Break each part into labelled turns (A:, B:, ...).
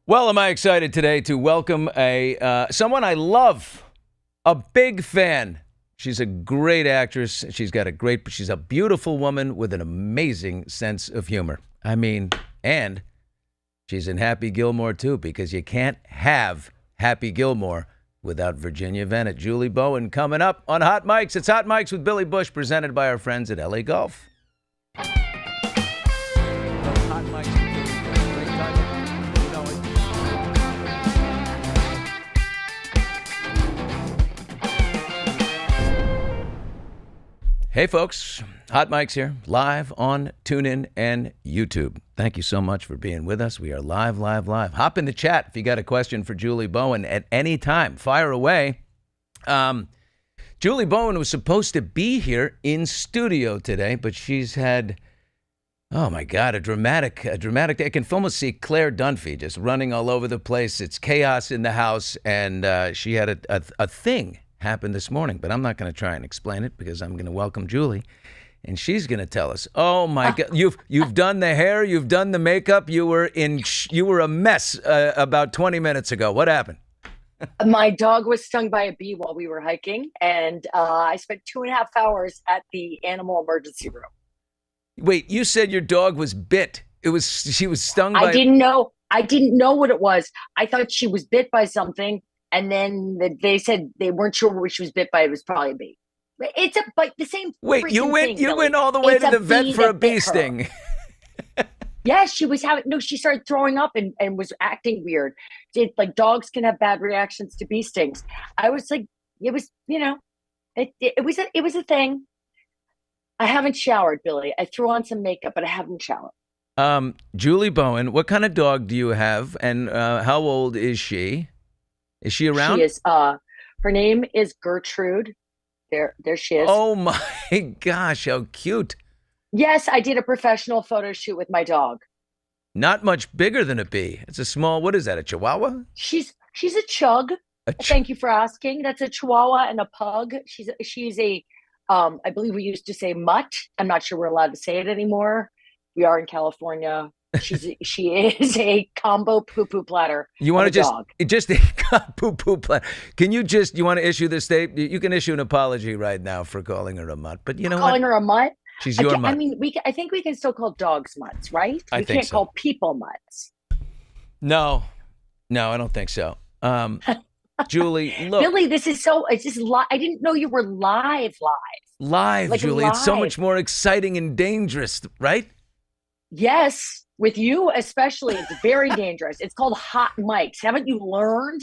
A: Well, am I excited today to welcome someone I love, a big fan. She's a great actress. She's a beautiful woman with an amazing sense of humor. And she's in Happy Gilmore too, because you can't have Happy Gilmore without Virginia Vennett. Julie Bowen coming up on Hot Mics. It's Hot Mics with Billy Bush, presented by our friends at LA Golf. Hot Mics. Great title. You know it. Hey folks, Hot Mics here, live on TuneIn and YouTube. Thank you so much for being with us. We are live. Hop in the chat if you got a question for Julie Bowen at any time. Fire away. Julie Bowen was supposed to be here in studio today, but she's had, oh my God, a dramatic day. I can almost see Claire Dunphy just running all over the place. It's chaos in the house, and she had a thing happened this morning, but I'm not going to try and explain it because I'm going to welcome Julie, and she's going to tell us. Oh my God, you've done the hair, you've done the makeup, you were a mess about 20 minutes ago. What happened?
B: My dog was stung by a bee while we were hiking, and I spent 2.5 hours at the animal emergency room.
A: Wait, you said your dog was bit. She was stung by...
B: I didn't know what it was. I thought she was bit by something. And then they said they weren't sure what she was bit by. It was probably a bee. It's the same.
A: Wait, you went all the way to the vet for a bee sting.
B: Yeah, she started throwing up and was acting weird. Like dogs can have bad reactions to bee stings. I was like, it was a thing. I haven't showered, Billy. I threw on some makeup, but I haven't showered.
A: Julie Bowen, what kind of dog do you have, and how old is she? Is she around?
B: She is. Her name is Gertrude. There she is.
A: Oh my gosh, how cute!
B: Yes, I did a professional photo shoot with my dog.
A: Not much bigger than a bee. It's a small. What is that? A Chihuahua?
B: She's a chug. Thank you for asking. That's a Chihuahua and a pug. She's a. I believe we used to say mutt. I'm not sure we're allowed to say it anymore. We are in California. She is a combo poo-poo platter.
A: You want to just
B: dog.
A: poo-poo platter. You want to issue this statement? You can issue an apology right now for calling her a mutt. But you know what?
B: Calling her a mutt?
A: She's your mutt.
B: I mean, I think we can still call dogs mutts, right? We can't call people mutts.
A: No, I don't think so. Julie, look.
B: Billy, this is so. It's just live. I didn't know you were live.
A: Live, like Julie. Live. It's so much more exciting and dangerous, right?
B: Yes. With you especially, it's very dangerous. It's called Hot Mics. Haven't you learned?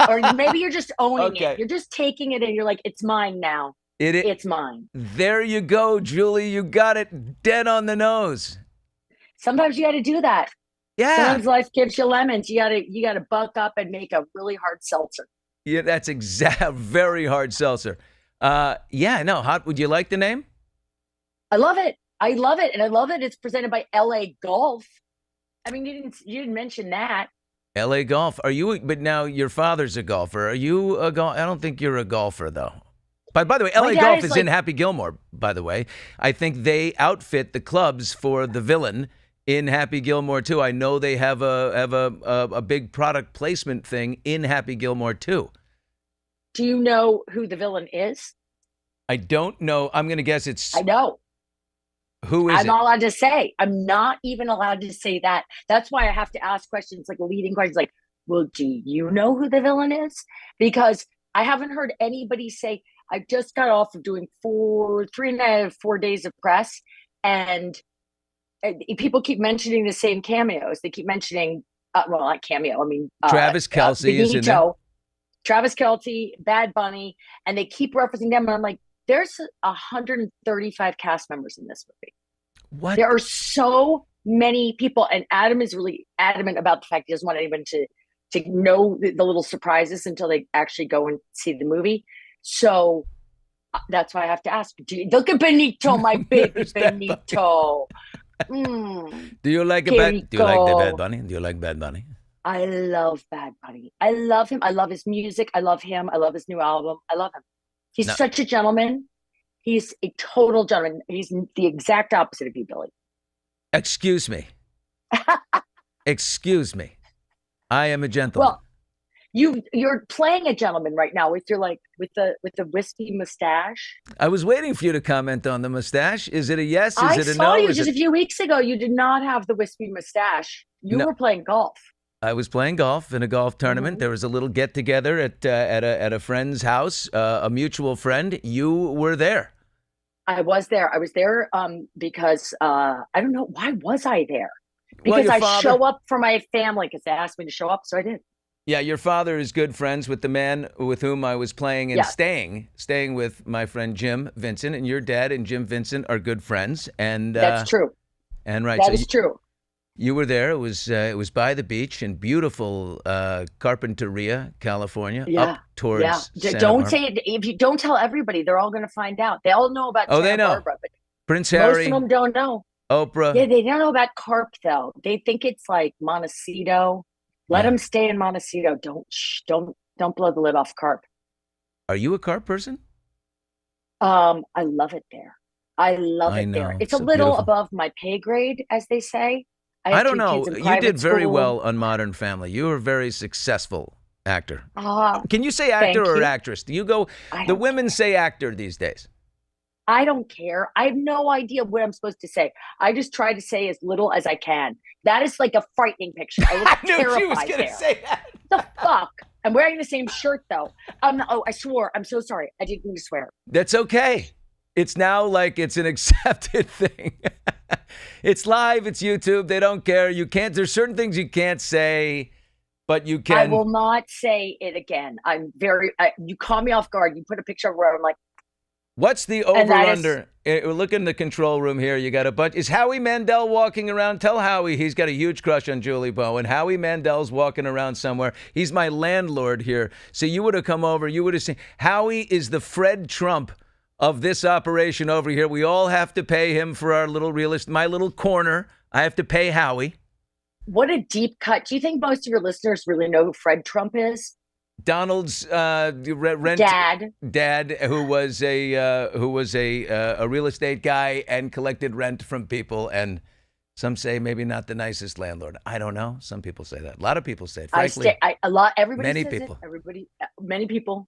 B: Or maybe you're just owning it. You're just taking it and you're like, it's mine now. It's mine.
A: There you go, Julie. You got it dead on the nose.
B: Sometimes you got to do that.
A: Yeah.
B: Sometimes life gives you lemons. You got to buck up and make a really hard seltzer.
A: Yeah, that's very hard seltzer. Hot. Would you like the name?
B: I love it. And I love that it's presented by LA Golf. I mean, you didn't mention that.
A: LA Golf. Are you? But now your father's a golfer. Are you a golf? I don't think you're a golfer though. By the way, LA Golf is in Happy Gilmore. By the way, I think they outfit the clubs for the villain in Happy Gilmore too. I know they have a big product placement thing in Happy Gilmore too.
B: Do you know who the villain is?
A: I don't know. I'm going to guess it's.
B: I know.
A: Who is it?
B: I'm not allowed to say. I'm not even allowed to say that. That's why I have to ask questions, like leading questions, like, well, do you know who the villain is? Because I haven't heard anybody say, I just got off of doing 4 days of press, and people keep mentioning the same cameos. They keep mentioning, not cameo, I mean,
A: Travis Kelce is in there.
B: Travis Kelce, Bad Bunny, and they keep referencing them. And I'm like, there's 135 cast members in this movie.
A: What?
B: There are so many people, and Adam is really adamant about the fact he doesn't want anyone to know the little surprises until they actually go and see the movie. So that's why I have to ask. Look at Benito, my baby Benito.
A: Do you like the Bad Bunny? Do you like Bad Bunny?
B: I love Bad Bunny. I love him. I love his music. I love him. I love his new album. I love him. He's such a gentleman. He's a total gentleman. He's the exact opposite of you, Billy.
A: Excuse me. Excuse me. I am a gentleman.
B: Well, you're playing a gentleman right now with your with the wispy mustache.
A: I was waiting for you to comment on the mustache. Is it a yes? Is
B: I
A: it a
B: saw
A: no?
B: you
A: Is
B: just
A: it
B: a few weeks ago. You did not have the wispy mustache. You
A: no?
B: were playing golf.
A: I was playing golf in a golf tournament.
B: Mhm.
A: There was a little get together at a friend's house, a mutual friend. You were there.
B: I was there. I was there because I don't know, why was I there?
A: Well,
B: Because
A: your
B: I
A: father.
B: show up for my family because they asked me to show up, so I did.
A: Yeah, your father is good friends with the man with whom I was playing and
B: Yeah,
A: staying with my friend Jim Vincent, and your dad and Jim Vincent are good friends.
B: that's true.
A: And right,
B: That
A: so
B: is true.
A: you were there. It was by the beach in beautiful Carpinteria, California,
B: Yeah,
A: up
B: yeah.
A: towards Santa
B: Don't
A: Barbara.
B: say it if you don't tell everybody. They're all going to find out. They all know about
A: Oh, they
B: Santa
A: know.
B: Barbara, but
A: Prince
B: most of
A: Harry,
B: them don't know.
A: Oprah.
B: Yeah, they don't know about carp though. They think it's like Montecito. Let
A: Yeah.
B: them stay in Montecito. Don't blow the lid off carp.
A: Are you a carp person?
B: I love it there. I love
A: I
B: it there.
A: know.
B: It's a
A: So
B: little
A: beautiful.
B: above my pay grade, as they say. I
A: I
B: have
A: don't
B: two
A: know.
B: kids in
A: You did
B: private
A: very
B: school.
A: well on Modern Family. You were a very successful actor.
B: Ah,
A: Can you say actor
B: thank
A: or
B: you.
A: actress? Do you go?
B: I
A: The
B: don't
A: women
B: care.
A: say actor these days.
B: I don't care. I have no idea what I'm supposed to say. I just try to say as little as I can. That is like a frightening picture. I look
A: I knew she was
B: terrified
A: going to
B: there.
A: say that.
B: The fuck? I'm wearing the same shirt though. Oh, I swore. I'm so sorry. I didn't mean to swear.
A: That's okay. It's now like it's an accepted thing. It's live. It's YouTube. They don't care. You can't. There's certain things you can't say, but you
B: I
A: can.
B: will not say it again. I'm very. You caught me off guard. You put a picture of where I'm like,
A: What's the
B: and
A: over
B: that is
A: under? Look in the control room here. You got a bunch. Is Howie Mandel walking around? Tell Howie he's got a huge crush on Julie Bowen. Howie Mandel's walking around somewhere. He's my landlord here. So you would have come over. You would have seen. Howie is the Fred Trump of this operation over here. We all have to pay him for our little my little corner. I have to pay Howie.
B: what a deep cut. Do you think most of your listeners really know who Fred Trump is?
A: Donald's rent dad, who was a real estate guy and collected rent from people, and some say maybe not the nicest landlord. I don't know. Some people say that. A lot of people say it. Frankly,
B: Everybody
A: many
B: says
A: people.
B: it. Many people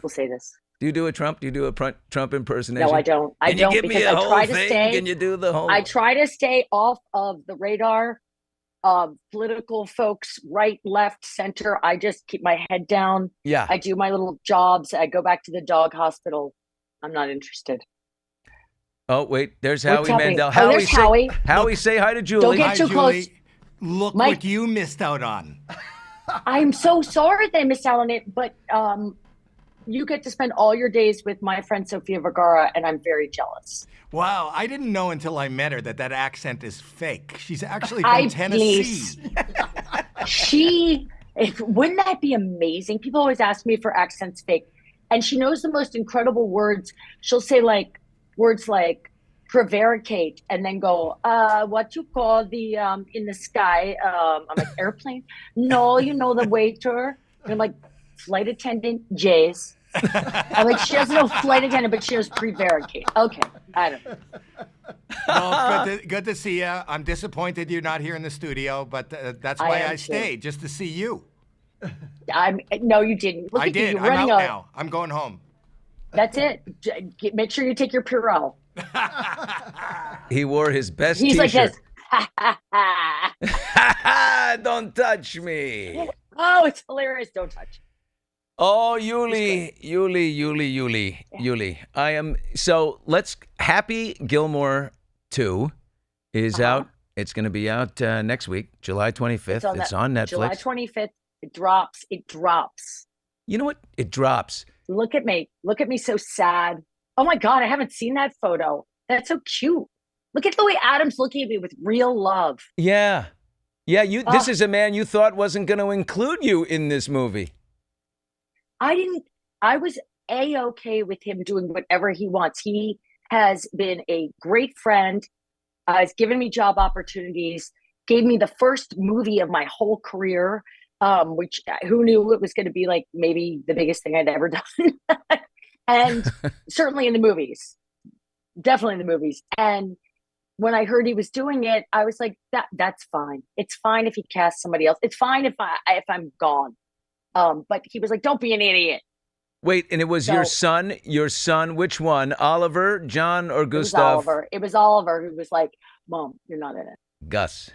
B: say this.
A: Do you do a Trump? Do you do a Trump impersonation?
B: No, I don't. I
A: Can
B: don't
A: you give me
B: because
A: a
B: I
A: whole
B: try to
A: thing?
B: stay.
A: Can you do the whole?
B: I try to stay off of the radar of political folks, right, left, center. I just keep my head down.
A: Yeah.
B: I do my little jobs. I go back to the dog hospital. I'm not interested.
A: Oh wait, there's
B: What's
A: Howie
B: happening?
A: Mandel.
B: Oh, there's Howie.
A: Howie, say hi to Julie.
B: Don't get
C: Hi,
B: too
C: Julie.
B: close.
C: Look
B: Mike.
C: what you missed out on.
B: I'm so sorry they missed out on it, but you get to spend all your days with my friend Sophia Vergara, and I'm very jealous.
C: Wow, I didn't know until I met her that accent is fake. She's actually from Tennessee.
B: Wouldn't that be amazing? People always ask me if her accent's fake, and she knows the most incredible words. She'll say words like prevaricate, and then go, what you call the in the sky? I'm like, airplane? No, the waiter. And I'm like, flight attendant, Jays. I'm like, she doesn't know flight attendant, but she knows prevaricate. Okay, I don't know.
C: Well, good to see you. I'm disappointed you're not here in the studio, but that's why I stayed, just to see you.
B: No, you didn't. Look
C: I
B: at you.
C: did.
B: You're
C: I'm
B: running
C: out now. I'm going home.
B: That's it. Make sure you take your Purell.
A: He wore his best
B: He's like
A: t-shirt.
B: this. Ha, ha, ha.
A: Don't touch me.
B: Oh, it's hilarious. Don't touch.
A: Oh, Julie. I am Happy Gilmore 2 is out. It's going to be out next week, July 25th. It's on Netflix.
B: July 25th. It drops.
A: You know what? It drops.
B: Look at me so sad. Oh my God, I haven't seen that photo. That's so cute. Look at the way Adam's looking at me with real love.
A: Yeah. Yeah, this is a man you thought wasn't going to include you in this movie.
B: I was A-okay with him doing whatever he wants. He has been a great friend, has given me job opportunities, gave me the first movie of my whole career, which who knew it was going to be like maybe the biggest thing I'd ever done. And certainly in the movies, definitely in the movies. And when I heard he was doing it, I was like, that's fine. It's fine if he casts somebody else. It's fine if I'm gone. But he was like, don't be an idiot.
A: Wait, and it was your son, which one? Oliver, John, or Gustav?
B: It was Oliver who was like, Mom, you're not in it.
A: Gus.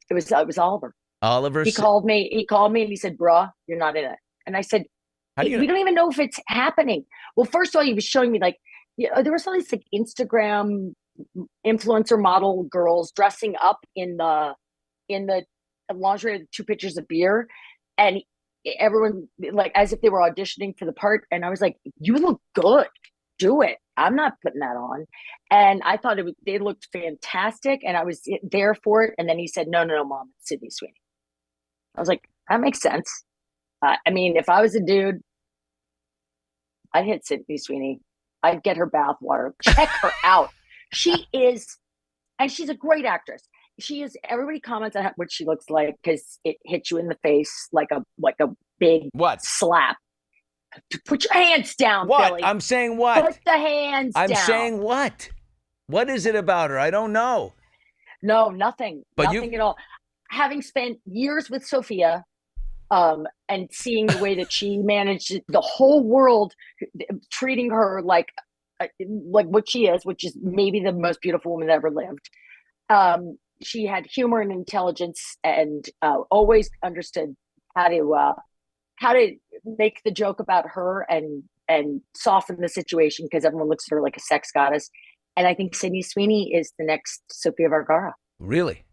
B: It was Oliver.
A: Oliver?
B: He called me and he said, bruh, you're not in it. And I said, we don't even know if it's happening. Well, first of all, he was showing me like, there was all these like Instagram influencer model girls dressing up in the lingerie with 2 pitchers of beer. And everyone like as if they were auditioning for the part, and I was like, you look good, do it. I'm not putting that on. And I thought they looked fantastic, and I was there for it. And then he said, no, Mom, it's Sydney Sweeney. I was like, that makes sense. I mean, if I was a dude, I'd hit Sydney Sweeney. I'd get her bathwater. Check her out. She is, and she's a great actress. She is. Everybody comments on what she looks like because it hits you in the face like a big slap. Put your hands down,
A: what?
B: Billy.
A: I'm saying what?
B: Put the hands down.
A: I'm saying what? What is it about her? I don't know.
B: No, nothing. Nothing at all. Having spent years with Sophia, and seeing the way that she managed the whole world, treating her like what she is, which is maybe the most beautiful woman that ever lived. She had humor and intelligence, and always understood how to make the joke about her and soften the situation because everyone looks at her like a sex goddess. And I think Sydney Sweeney is the next Sophia Vergara.
A: Really?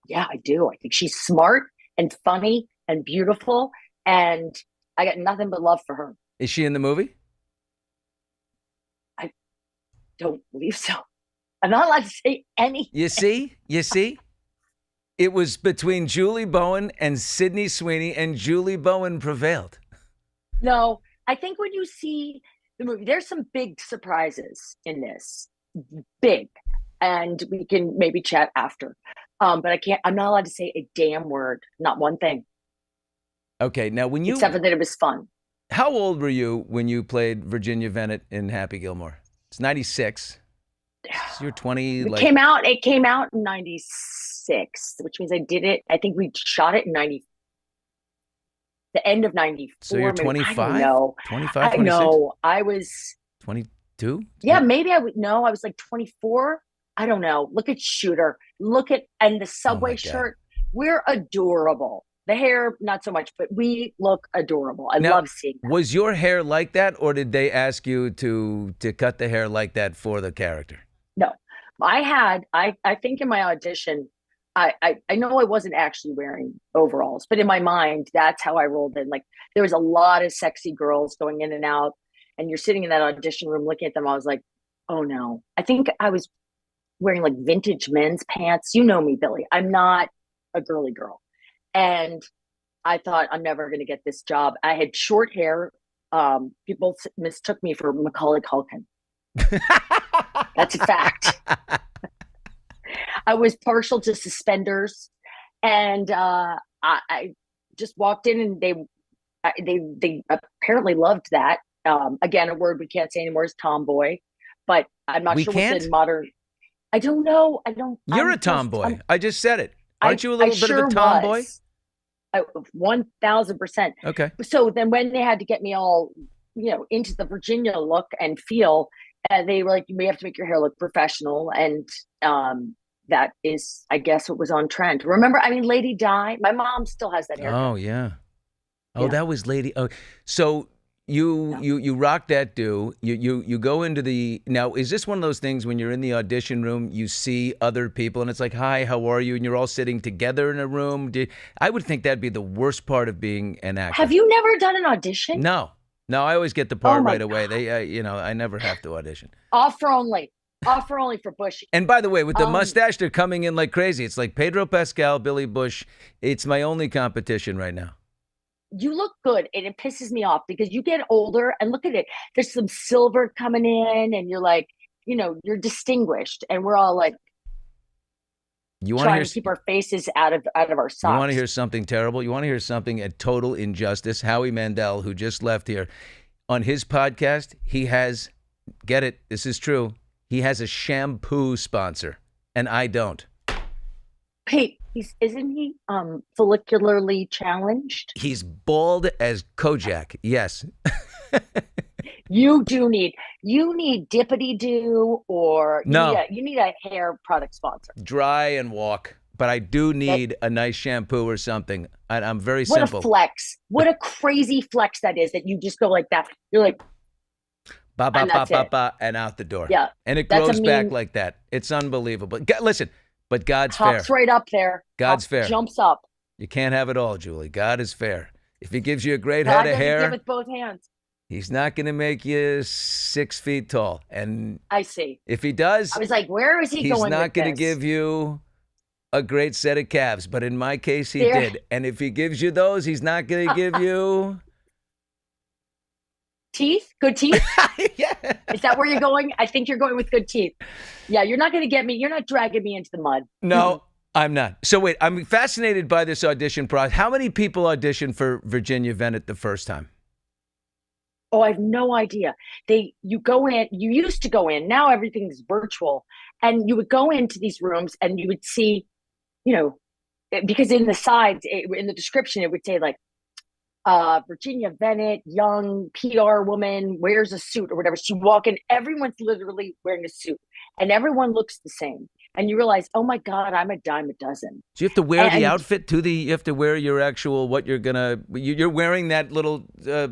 B: Yeah, I do. I think she's smart and funny and beautiful, and I got nothing but love for her.
A: Is she in the movie?
B: I don't believe so. I'm not allowed to say anything.
A: You see? It was between Julie Bowen and Sydney Sweeney, and Julie Bowen prevailed.
B: No, I think when you see the movie, there's some big surprises in this. Big. And we can maybe chat after. But I'm not allowed to say a damn word, not one thing.
A: Okay, now
B: except for that it was fun.
A: How old were you when you played Virginia Vennett in Happy Gilmore? It's 96. So you're 20.
B: It came out in 96, which means I did it. I think we shot it in the end of 94.
A: So you're 25?
B: I don't know.
A: 25, 26?
B: I know. I was
A: 22?
B: Yeah, maybe I would know. I was like 24. I don't know. Look at Shooter. And the subway shirt. We're adorable. The hair, not so much, but we look adorable. I love seeing that. Was
A: your hair like that, or did they ask you to cut the hair like that for the character?
B: No. I think in my audition, I know I wasn't actually wearing overalls, but in my mind, that's how I rolled in. Like, there was a lot of sexy girls going in and out, and you're sitting in that audition room looking at them. I was like, oh no. I think I was wearing like vintage men's pants. You know me, Billy. I'm not a girly girl. And I thought, I'm never going to get this job. I had short hair. People mistook me for Macaulay Culkin. That's a fact. I was partial to suspenders. And I just walked in, and they apparently loved that. Again, a word we can't say anymore is tomboy. But I'm not sure what's in modern. I don't know.
A: You're a tomboy. I just said it. Aren't you a little bit of a tomboy?
B: 1,000%.
A: Okay.
B: So then when they had to get me all, into the Virginia look and feel, they were like, you may have to make your hair look professional. And that is, I guess, what was on trend. Remember, Lady Di, my mom still has that hair.
A: Oh, yeah. Oh, yeah. That was Lady. Oh, so you rock that do. You go into the, now, is this one of those things when you're in the audition room, you see other people and it's like, hi, how are you? And you're all sitting together in a room. I would think that'd be the worst part of being an actor.
B: Have you never done an audition?
A: No, I always get the part right away. They, I never have to audition.
B: Offer only for Bush.
A: And by the way, with the mustache, they're coming in like crazy. It's like Pedro Pascal, Billy Bush. It's my only competition right now.
B: You look good, and it pisses me off because you get older and look at it. There's some silver coming in, and you're like, you're distinguished, and we're all like, trying to keep our faces out of our socks.
A: You want to hear something terrible? You want to hear something a total injustice? Howie Mandel, who just left here, on his podcast, he has, get it, this is true, He has a shampoo sponsor, and I don't.
B: Hey, isn't he follicularly challenged?
A: He's bald as Kojak. Yes.
B: You need Dippity Doo, or
A: No.
B: you need a hair product sponsor.
A: Dry and walk. But I do need a nice shampoo or something. I'm very simple.
B: What a flex. What a crazy flex that is, that you just go like that. You're like,
A: ba ba ba ba ba, and out the door.
B: Yeah.
A: And it grows back like that. It's unbelievable. Listen, but God's fair.
B: Hops right up there.
A: God's fair.
B: Jumps up.
A: You can't have it all, Julie. God is fair. If he gives you a great head of hair,
B: give with both hands.
A: He's not going to make you 6 feet tall. And
B: I see.
A: If he does,
B: I was like, where is he going?
A: He's
B: with
A: not going to
B: this?
A: give you a great set of calves. But in my case, he did. And if he gives you those, he's not going to give you
B: teeth. Good teeth.
A: Yeah.
B: Is that where you're going? I think you're going with good teeth. Yeah, you're not going to get me. You're not dragging me into the mud.
A: No. I'm not. So wait, I'm fascinated by this audition process. How many people auditioned for Virginia Vennett the first time?
B: Oh, I have no idea. You go in, you used to go in, now everything's virtual. And you would go into these rooms and you would see, because in the sides, in the description, it would say like, Virginia Vennett, young PR woman, wears a suit or whatever. So you walk in, everyone's literally wearing a suit and everyone looks the same. And you realize, oh my God, I'm a dime a dozen.
A: Do you have to wear the outfit you have to wear your actual, you're wearing that little,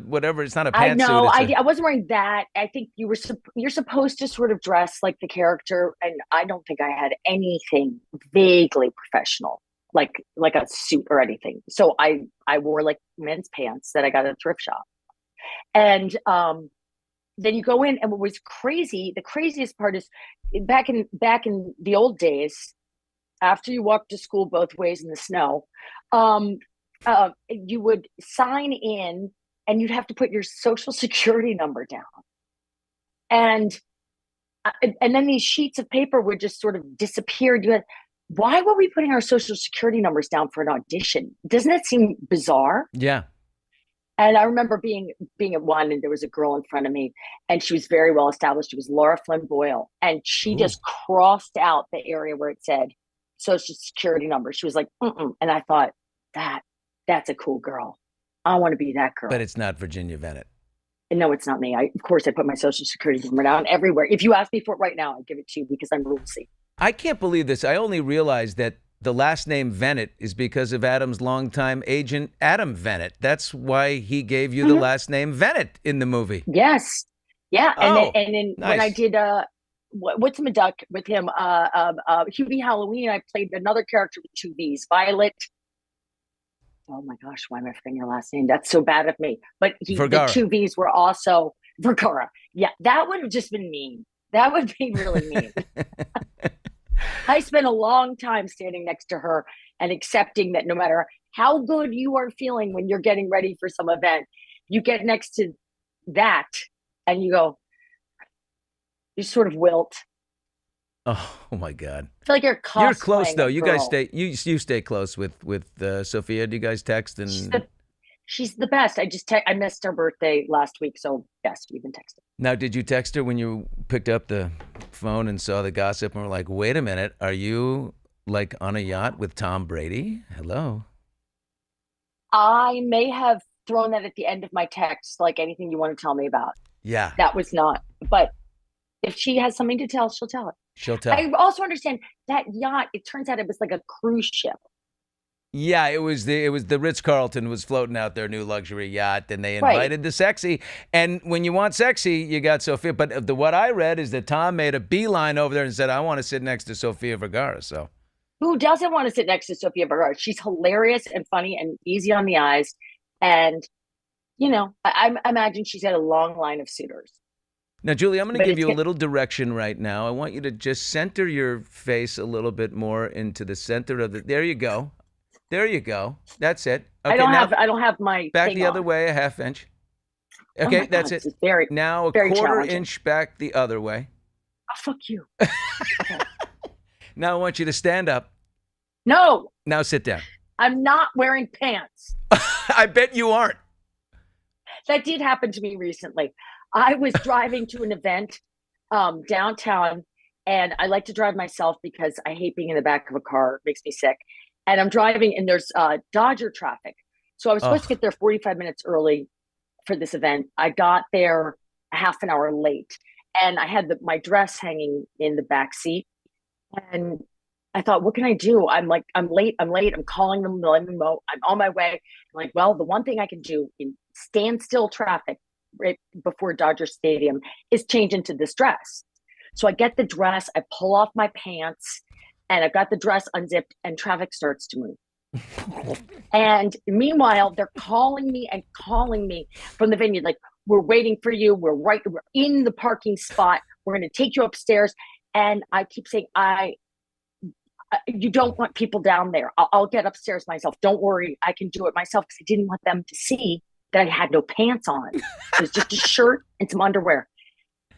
A: whatever, it's not a pantsuit.
B: I know, I wasn't wearing that. I think you're supposed to sort of dress like the character. And I don't think I had anything vaguely professional, like a suit or anything. So I wore like men's pants that I got at a thrift shop. And then you go in, and what was crazy, the craziest part is back in the old days, after you walked to school both ways in the snow, you would sign in and you'd have to put your social security number down. And then these sheets of paper would just sort of disappear. Why were we putting our social security numbers down for an audition? Doesn't it seem bizarre?
A: Yeah.
B: And I remember being at one, and there was a girl in front of me, and she was very well established. It was Laura Flynn Boyle, and she just crossed out the area where it said social security number. She was like, mm-mm. And I thought, that's a cool girl. I want to be that girl.
A: But it's not Virginia Vennett.
B: And no, it's not me. Of course, I put my social security number down everywhere. If you ask me for it right now, I'd give it to you because I'm rulesy.
A: I can't believe this. I only realized that the last name Vennett is because of Adam's longtime agent, Adam Vennett. That's why he gave you the last name Vennett in the movie.
B: Yes. Yeah. And then
A: nice.
B: When I did What's My Duck with him, Hubie Halloween, I played another character with 2 V's, Violet. Oh my gosh, why am I forgetting your last name? That's so bad of me. But the 2 V's were also Vergara. Yeah, that would have just been mean. That would be really mean. I spent a long time standing next to her and accepting that no matter how good you are feeling when you're getting ready for some event, you get next to that and you go, you sort of wilt.
A: Oh my God!
B: I feel like you're
A: close though. You guys you stay close with Sophia. Do you guys text? And
B: she's the best. I missed her birthday last week, so yes, we've been texting.
A: Now, did you text her when you picked up the phone and saw the gossip and were like, wait a minute, are you like on a yacht with Tom Brady? Hello.
B: I may have thrown that at the end of my text, like anything you want to tell me about.
A: Yeah.
B: That was not, but if she has something to tell, she'll tell it.
A: She'll tell.
B: I also understand that yacht, it turns out it was like a cruise ship.
A: Yeah, it was the Ritz-Carlton was floating out their new luxury yacht, and they invited the sexy. And when you want sexy, you got Sophia. But what I read is that Tom made a beeline over there and said, I want to sit next to Sophia Vergara. So
B: who doesn't want to sit next to Sophia Vergara? She's hilarious and funny and easy on the eyes. And, I imagine she's had a long line of suitors.
A: Now, Julie, I'm going to give you a little direction right now. I want you to just center your face a little bit more into the center of there you go. There you go. That's it. Okay,
B: I don't have my
A: back
B: thing
A: the other
B: on.
A: way, a half inch. Okay, that's it. Now a quarter inch back the other way.
B: Oh, fuck you. Okay.
A: Now I want you to stand up.
B: No.
A: Now sit down.
B: I'm not wearing pants.
A: I bet you aren't.
B: That did happen to me recently. I was driving to an event downtown, and I like to drive myself because I hate being in the back of a car. It makes me sick. And I'm driving, and there's Dodger traffic. So I was supposed to get there 45 minutes early for this event. I got there a half an hour late, and I had my dress hanging in the back seat. And I thought, what can I do? I'm late. I'm calling them, letting them know I'm on my way. I'm like, well, the one thing I can do in standstill traffic right before Dodger Stadium is change into this dress. So I get the dress, I pull off my pants, and I've got the dress unzipped, and traffic starts to move. And meanwhile, they're calling me from the venue, like, we're waiting for you. We're in the parking spot. We're going to take you upstairs. And I keep saying, you don't want people down there. I'll get upstairs myself. Don't worry. I can do it myself, because I didn't want them to see that I had no pants on. It was just a shirt and some underwear.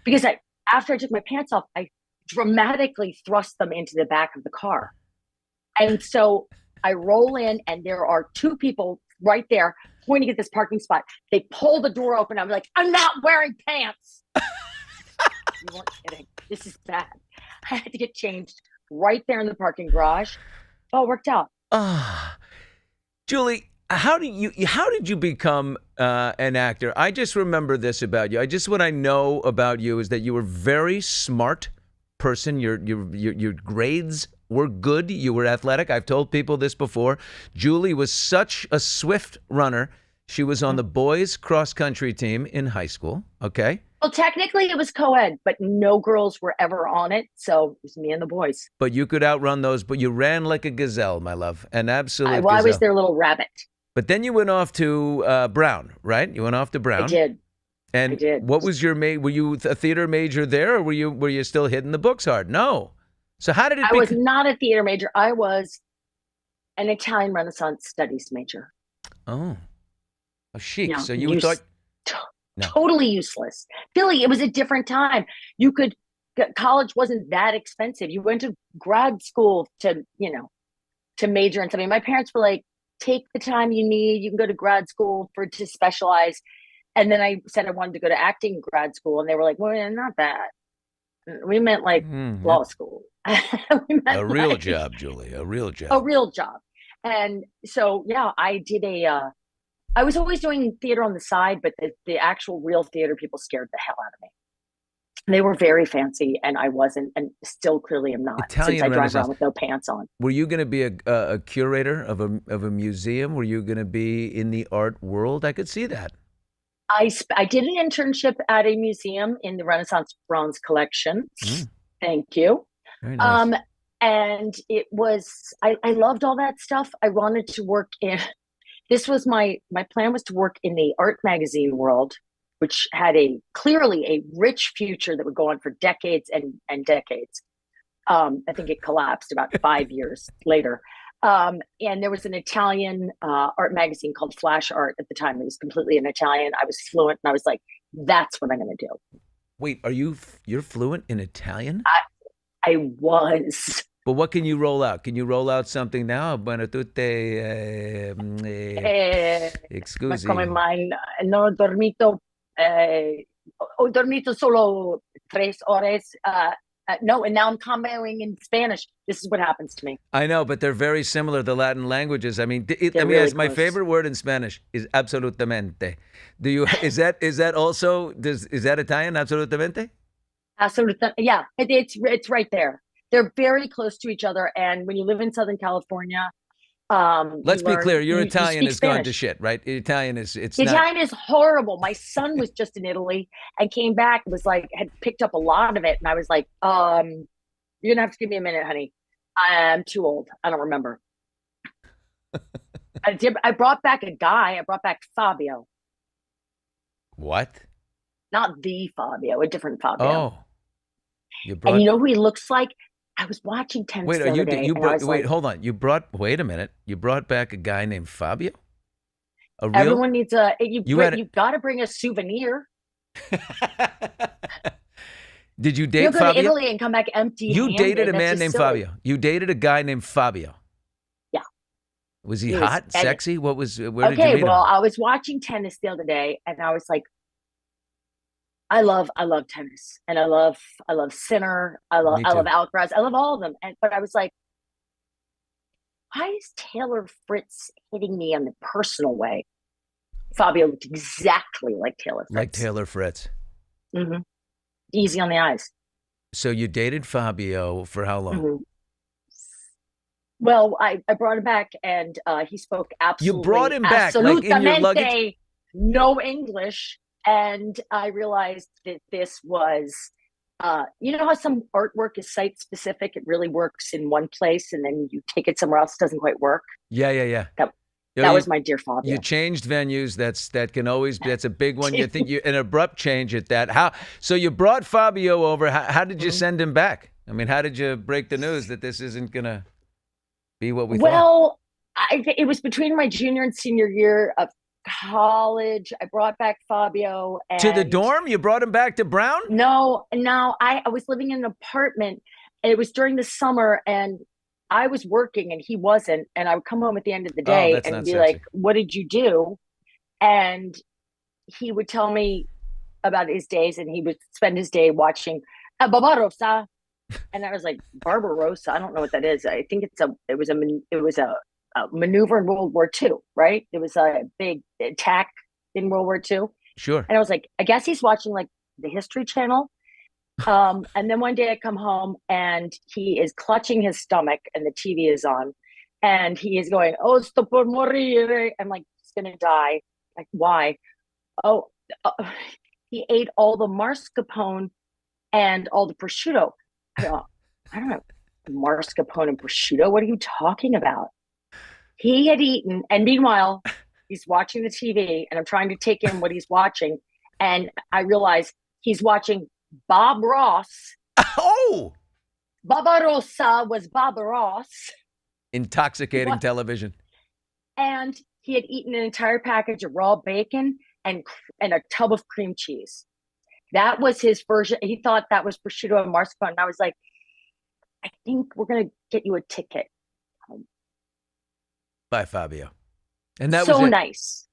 B: Because after I took my pants off, I dramatically thrust them into the back of the car. And so I roll in, and there are two people right there pointing at this parking spot. They pull the door open. I'm like, I'm not wearing pants. You weren't kidding. This is bad. I had to get changed right there in the parking garage. Oh, it worked out.
A: Julie, how did you become an actor? I just remember this about you. What I know about you is that you were a very smart person. Your grades were good. You were athletic. I've told people this before. Julie was such a swift runner. She was on the boys cross country team in high school. Okay.
B: Well, technically it was co-ed, but no girls were ever on it. So it was me and the boys.
A: But you could outrun those, but you ran like a gazelle, my love. An absolute
B: I
A: gazelle.
B: was their little rabbit.
A: But then you went off to Brown, right? You went off to Brown.
B: I did.
A: And
B: I did.
A: What was your were you a theater major there, or were you still hitting the books hard? No. So how did it
B: I was not a theater major. I was an Italian Renaissance studies major.
A: Oh chic.
B: Yeah,
A: so you thought... No.
B: Totally useless. Billy, it was a different time. College wasn't that expensive. You went to grad school to major in something. My parents were like, take the time you need. You can go to grad school to specialize. And then I said I wanted to go to acting grad school. And they were like, well, not that. We meant like law school.
A: A real job, Julie. A real job.
B: A real job. And so, yeah, I did I was always doing theater on the side, but the actual real theater people scared the hell out of me. They were very fancy, and I wasn't, and still clearly am not.
A: Italian
B: since I drive
A: Renaissance.
B: around with no pants on.
A: Were you going to be a curator of a museum? Were you going to be in the art world? I could see that.
B: I did an internship at a museum in the Renaissance bronze collection. Thank you.
A: Very nice.
B: And it was I loved all that stuff. I wanted to work in. This was my plan was to work in the art magazine world, which had clearly a rich future that would go on for decades and decades. I think it collapsed about 5 years later. And there was an Italian art magazine called Flash Art at the time. It was completely in Italian. I was fluent, and I was like, that's what I'm going to do.
A: Wait, you're fluent in Italian?
B: I was.
A: But what can you roll out? Can you roll out something now? Buona tutte, scusi.
B: Ma come mai? Non ho dormito, ho dormito solo 3 horas. No, and now I'm comboing in Spanish. This is what happens to me.
A: I know, but they're very similar, the Latin languages. I mean,
B: really
A: my
B: close.
A: favorite word in Spanish is absolutamente. Is that Italian, absolutamente?
B: Absolutamente. Yeah, it's right there. They're very close to each other, and when you live in Southern California,
A: let's be clear, your Italian has gone
B: Spanish.
A: to shit, right? Italian is
B: horrible. My son was just in Italy and came back, had picked up a lot of it, and I was like, you're gonna have to give me a minute, honey. I'm too old. I don't remember. I brought back a guy. I brought back Fabio.
A: What?
B: Not the Fabio, a different Fabio.
A: Oh.
B: And you know who he looks like? I was watching tennis the other day.
A: Hold on. Wait a minute. You brought back a guy named Fabio?
B: Everyone needs you've got to bring a souvenir.
A: Did you date
B: You'll go
A: Fabio?
B: to Italy and come back empty-handed.
A: You dated a man named
B: silly.
A: Fabio. You dated a guy named Fabio.
B: Yeah.
A: Was he hot, sexy? Where did you meet him?
B: I was watching tennis the other day, and I was like, I love tennis, and I love Sinner.
A: Me
B: I love
A: too.
B: Alcaraz. I love all of them. But I was like, why is Taylor Fritz hitting me in the personal way? Fabio looked exactly like Taylor
A: Like
B: Fritz.
A: Taylor Fritz.
B: Mm-hmm. Easy on the eyes.
A: So you dated Fabio for how long?
B: Mm-hmm. Well, I brought him back, and he spoke
A: You brought
B: absolutely,
A: him back, like in your luggage?
B: absolutamente no English. And I realized that this was, you know how some artwork is site specific? It really works in one place, and then you take it somewhere else, it doesn't quite work.
A: Yeah.
B: That was my dear Fabio.
A: You changed venues. That's a big one. You think an abrupt change at that. So you brought Fabio over. How did you send him back? I mean, how did you break the news that this isn't gonna be what we thought?
B: Well, it was between my junior and senior year of college. I brought back Fabio
A: To the dorm? You brought him back to Brown?
B: No, I was living in an apartment. It was during the summer, and I was working and he wasn't. And I would come home at the end of the day and be like, "What did you do?" And he would tell me about his days, and he would spend his day watching Barbarossa. And I was like, Barbarossa? I don't know what that is. I think it was a maneuver in World War II, right? It was a big attack in World War II.
A: Sure.
B: And I was like, I guess he's watching like the History Channel. And then one day I come home and he is clutching his stomach and the TV is on, and he is going, "Oh, sto por morire." I'm like, he's gonna die. Like, why? Oh, he ate all the mascarpone and all the prosciutto. I don't know, mascarpone and prosciutto. What are you talking about? He had eaten, and meanwhile, he's watching the TV, and I'm trying to take in what he's watching, and I realize he's watching Bob Ross.
A: Oh!
B: Barbarossa was Bob Ross.
A: Intoxicating television.
B: And he had eaten an entire package of raw bacon and a tub of cream cheese. That was his version. He thought that was prosciutto and mascarpone. And I was like, I think we're going to get you a ticket.
A: By Fabio. And that
B: so
A: was
B: nice.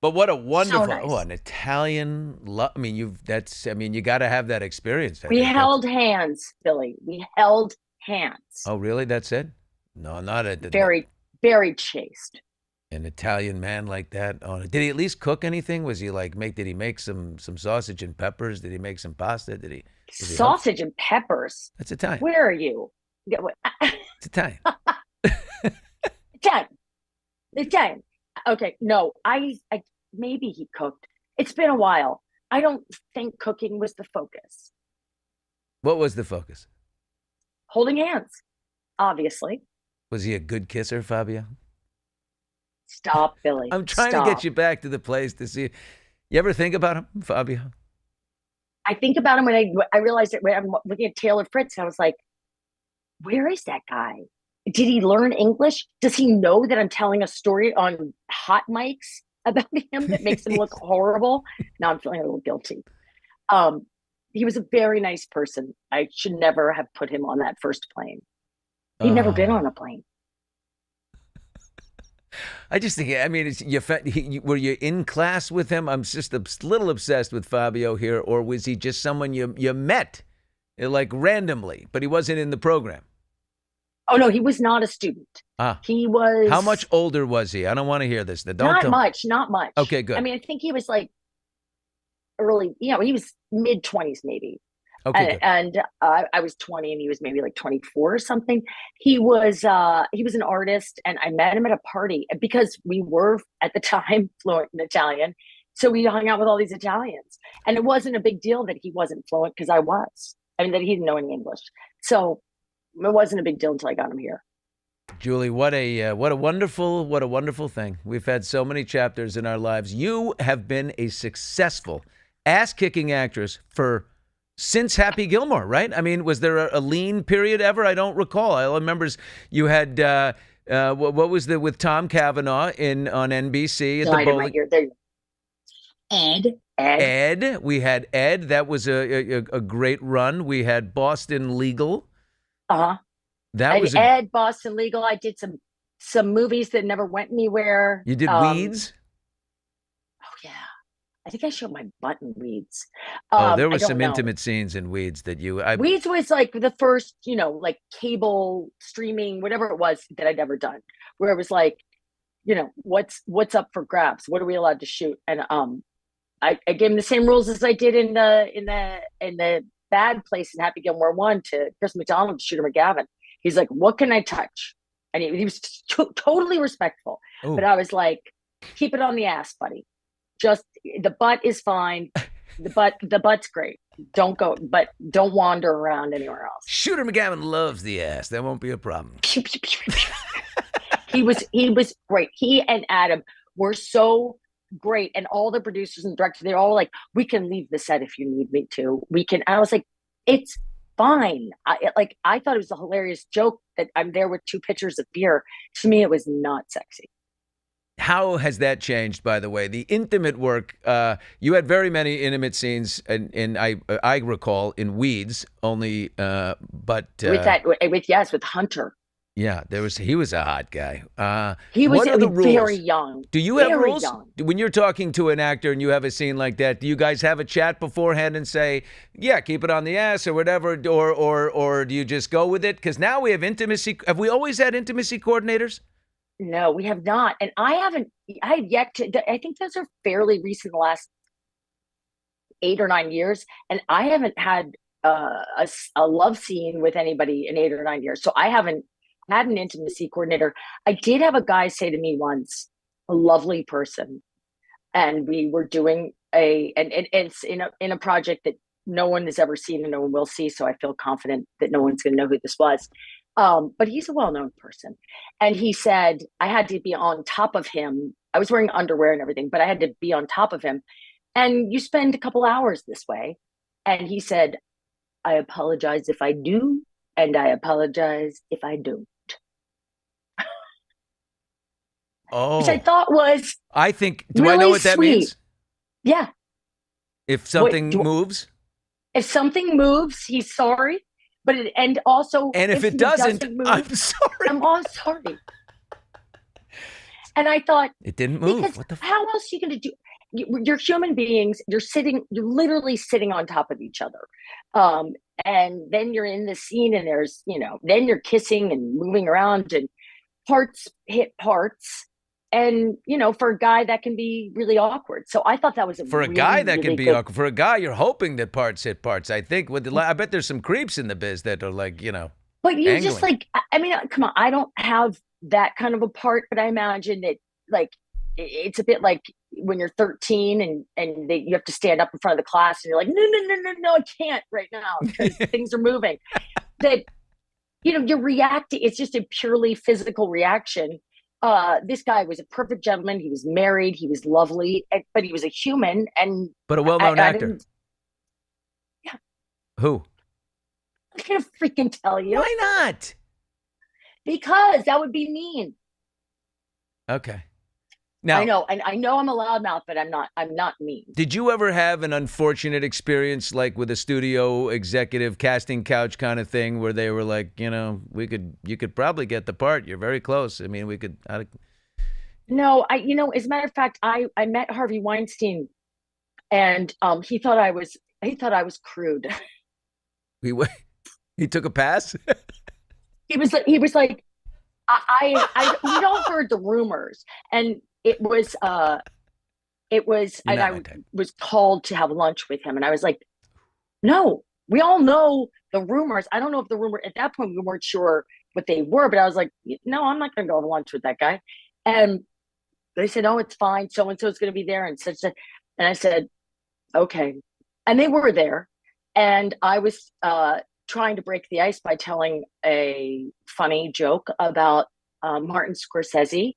A: But what a wonderful,
B: nice.
A: an Italian love. I mean, you got to have that experience.
B: We held hands, Billy. We held hands.
A: Oh, really? That's it? No, not at the
B: very, very chaste.
A: An Italian man like that. Oh, did he at least cook anything? Was he like did he make some sausage and peppers? Did he make some pasta?
B: Sausage and peppers?
A: That's Italian.
B: Where are you?
A: It's Italian.
B: Italian. Okay, no, I maybe he cooked. It's been a while. I don't think cooking was the focus.
A: What was the focus?
B: Holding hands, obviously.
A: Was he a good kisser, Fabio?
B: Stop, Billy.
A: I'm trying to get you back to the place to see. You ever think about him, Fabio?
B: I think about him when I realized it when I'm looking at Taylor Fritz. I was like, where is that guy? Did he learn English? Does he know that I'm telling a story on hot mics about him that makes him look horrible? Now I'm feeling a little guilty. He was a very nice person. I should never have put him on that first plane. He'd never been on a plane.
A: I just think, I mean, were you in class with him? I'm just a little obsessed with Fabio here. Or was he just someone you met like randomly, but he wasn't in the program?
B: Oh, no, he was not a student. He was...
A: How much older was he? I don't want to hear this.
B: Not much.
A: Okay, good.
B: I mean, I think he was like early, he was mid-20s maybe.
A: Okay,
B: and I was 20 and he was maybe like 24 or something. He was an artist, and I met him at a party because we were at the time fluent in Italian. So we hung out with all these Italians, and it wasn't a big deal that he wasn't fluent because I was. I mean, that he didn't know any English. So it wasn't a big deal until I got him here.
A: Julie, what a wonderful thing. We've had so many chapters in our lives. You have been a successful ass-kicking actress since Happy Gilmore, right? I mean, was there a lean period ever? I don't recall. I remember you had what was with Tom Cavanaugh on NBC at the bowling. Ed. We had Ed. That was a great run. We had Boston Legal.
B: Ed, Boston Legal. I did some movies that never went anywhere.
A: You did Weeds?
B: Oh, yeah. I think I showed my butt in Weeds.
A: There
B: I
A: were
B: don't
A: some
B: know.
A: intimate scenes in Weeds that
B: Weeds was like the first, like cable streaming, whatever it was that I'd ever done, where it was like, what's up for grabs? What are we allowed to shoot? And I gave him the same rules as I did in the Bad Place in Happy Gilmore 1 to Chris McDonald, Shooter McGavin. He's like, what can I touch? And he was totally respectful.
A: Ooh.
B: But I was like, keep it on the ass, buddy. Just the butt is fine. The butt's great. Don't wander around anywhere else.
A: Shooter McGavin loves the ass. That won't be a problem.
B: He was great. He and Adam were so great, and all the producers and directors, they're all like, we can leave the set if you need me to. We can. I was like, it's fine. I thought it was a hilarious joke that I'm there with 2 pitchers of beer. To me, it was not sexy.
A: How has that changed, by the way? The intimate work, you had very many intimate scenes, and I recall in Weeds only, but
B: with Hunter.
A: Yeah, he was a hot guy.
B: He was
A: very
B: rules? Young.
A: Do you have rules? Young. When you're talking to an actor and you have a scene like that, do you guys have a chat beforehand and say, yeah, keep it on the ass or whatever, or do you just go with it? Because now we have intimacy. Have we always had intimacy coordinators?
B: No, we have not. And I have yet to, I think those are fairly recent, the last 8 or 9 years. And I haven't had a love scene with anybody in 8 or 9 years. So I haven't had an intimacy coordinator. I did have a guy say to me once, a lovely person, and we were doing and it's in a project that no one has ever seen and no one will see. So I feel confident that no one's going to know who this was. But he's a well-known person. And he said, I had to be on top of him. I was wearing underwear and everything, but I had to be on top of him. And you spend a couple hours this way. And he said, I apologize if I do, and I apologize if I don't. Which I thought was
A: do I know what that means?
B: Yeah.
A: If something moves?
B: If something moves, he's sorry. But
A: if it doesn't move, I'm sorry.
B: I'm all sorry. And I thought
A: it didn't move. What the
B: how else are you going to do? You're human beings. You're literally sitting on top of each other. And then you're in the scene and there's, then you're kissing and moving around and parts hit parts. And, for a guy that can be really awkward. So I thought that was
A: for a guy that can be awkward. For a guy, you're hoping that parts hit parts. I think I bet there's some creeps in the biz that are like,
B: But you
A: angling.
B: just come on, I don't have that kind of a part, but I imagine that it's a bit like when you're 13 and you have to stand up in front of the class and you're like, no, I can't right now because things are moving. That, you're reacting. It's just a purely physical reaction. This guy was a perfect gentleman. He was married. He was lovely, but he was a human
A: but a well-known actor.
B: Yeah.
A: Who?
B: I can't freaking tell you.
A: Why not?
B: Because that would be mean.
A: Okay. Now
B: I know, and I know I'm a loudmouth, but I'm not mean.
A: Did you ever have an unfortunate experience like with a studio executive casting couch kind of thing where they were like, you could probably get the part. You're very close. I mean, we could.
B: No, as a matter of fact, I met Harvey Weinstein, and he thought I was crude.
A: He took a pass.
B: He was like, we'd all heard the rumors, and it was, and I was called to have lunch with him, and I was like, no, we all know the rumors. I don't know if the rumor at that point we weren't sure what they were, but I was like, no, I'm not going to go have lunch with that guy. And they said, oh, it's fine. So and so is going to be there, and such. And I said, okay. And they were there, and I was trying to break the ice by telling a funny joke about Martin Scorsese,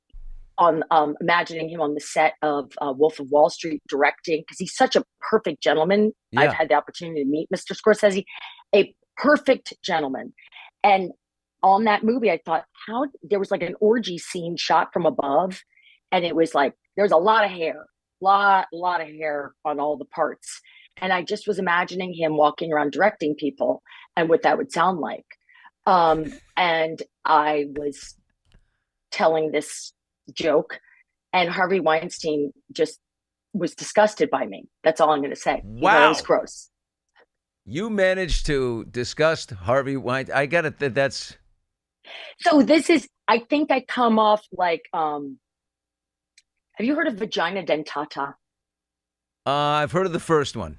B: on imagining him on the set of Wolf of Wall Street directing, because he's such a perfect gentleman. Yeah. I've had the opportunity to meet Mr. Scorsese, a perfect gentleman. And on that movie, I thought, there was like an orgy scene shot from above, and it was like there was a lot of hair, lot of hair on all the parts. And I just was imagining him walking around directing people and what that would sound like. And I was telling this joke, and Harvey Weinstein just was disgusted by me. That's all I'm going to say.
A: Wow.
B: He thought it was gross.
A: You managed to disgust Harvey Weinstein. I got it. That's.
B: So this is, I think I come off like, have you heard of vagina dentata?
A: I've heard of the first one.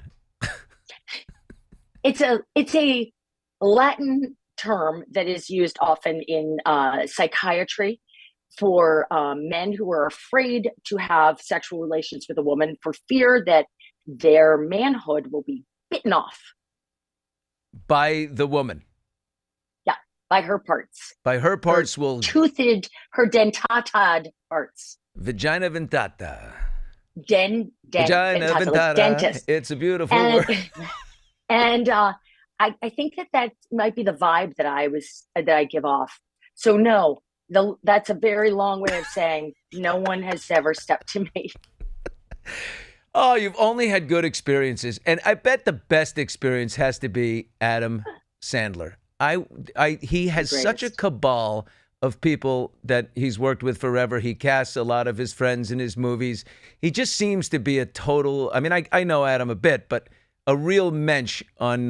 B: It's a Latin term that is used often in psychiatry for men who are afraid to have sexual relations with a woman for fear that their manhood will be bitten off.
A: By the woman.
B: Yeah, by her parts.
A: By her parts will...
B: Toothed, her dentatad parts.
A: Vagina ventata.
B: Vagina
A: ventata.
B: Like dentist.
A: It's a beautiful word.
B: And I think that might be the vibe that I give off. So no, that's a very long way of saying no one has ever stepped to me.
A: Oh, you've only had good experiences. And I bet the best experience has to be Adam Sandler. He has such a cabal of people that he's worked with forever. He casts a lot of his friends in his movies. He just seems to be a total, I mean, I know Adam a bit, but a real mensch on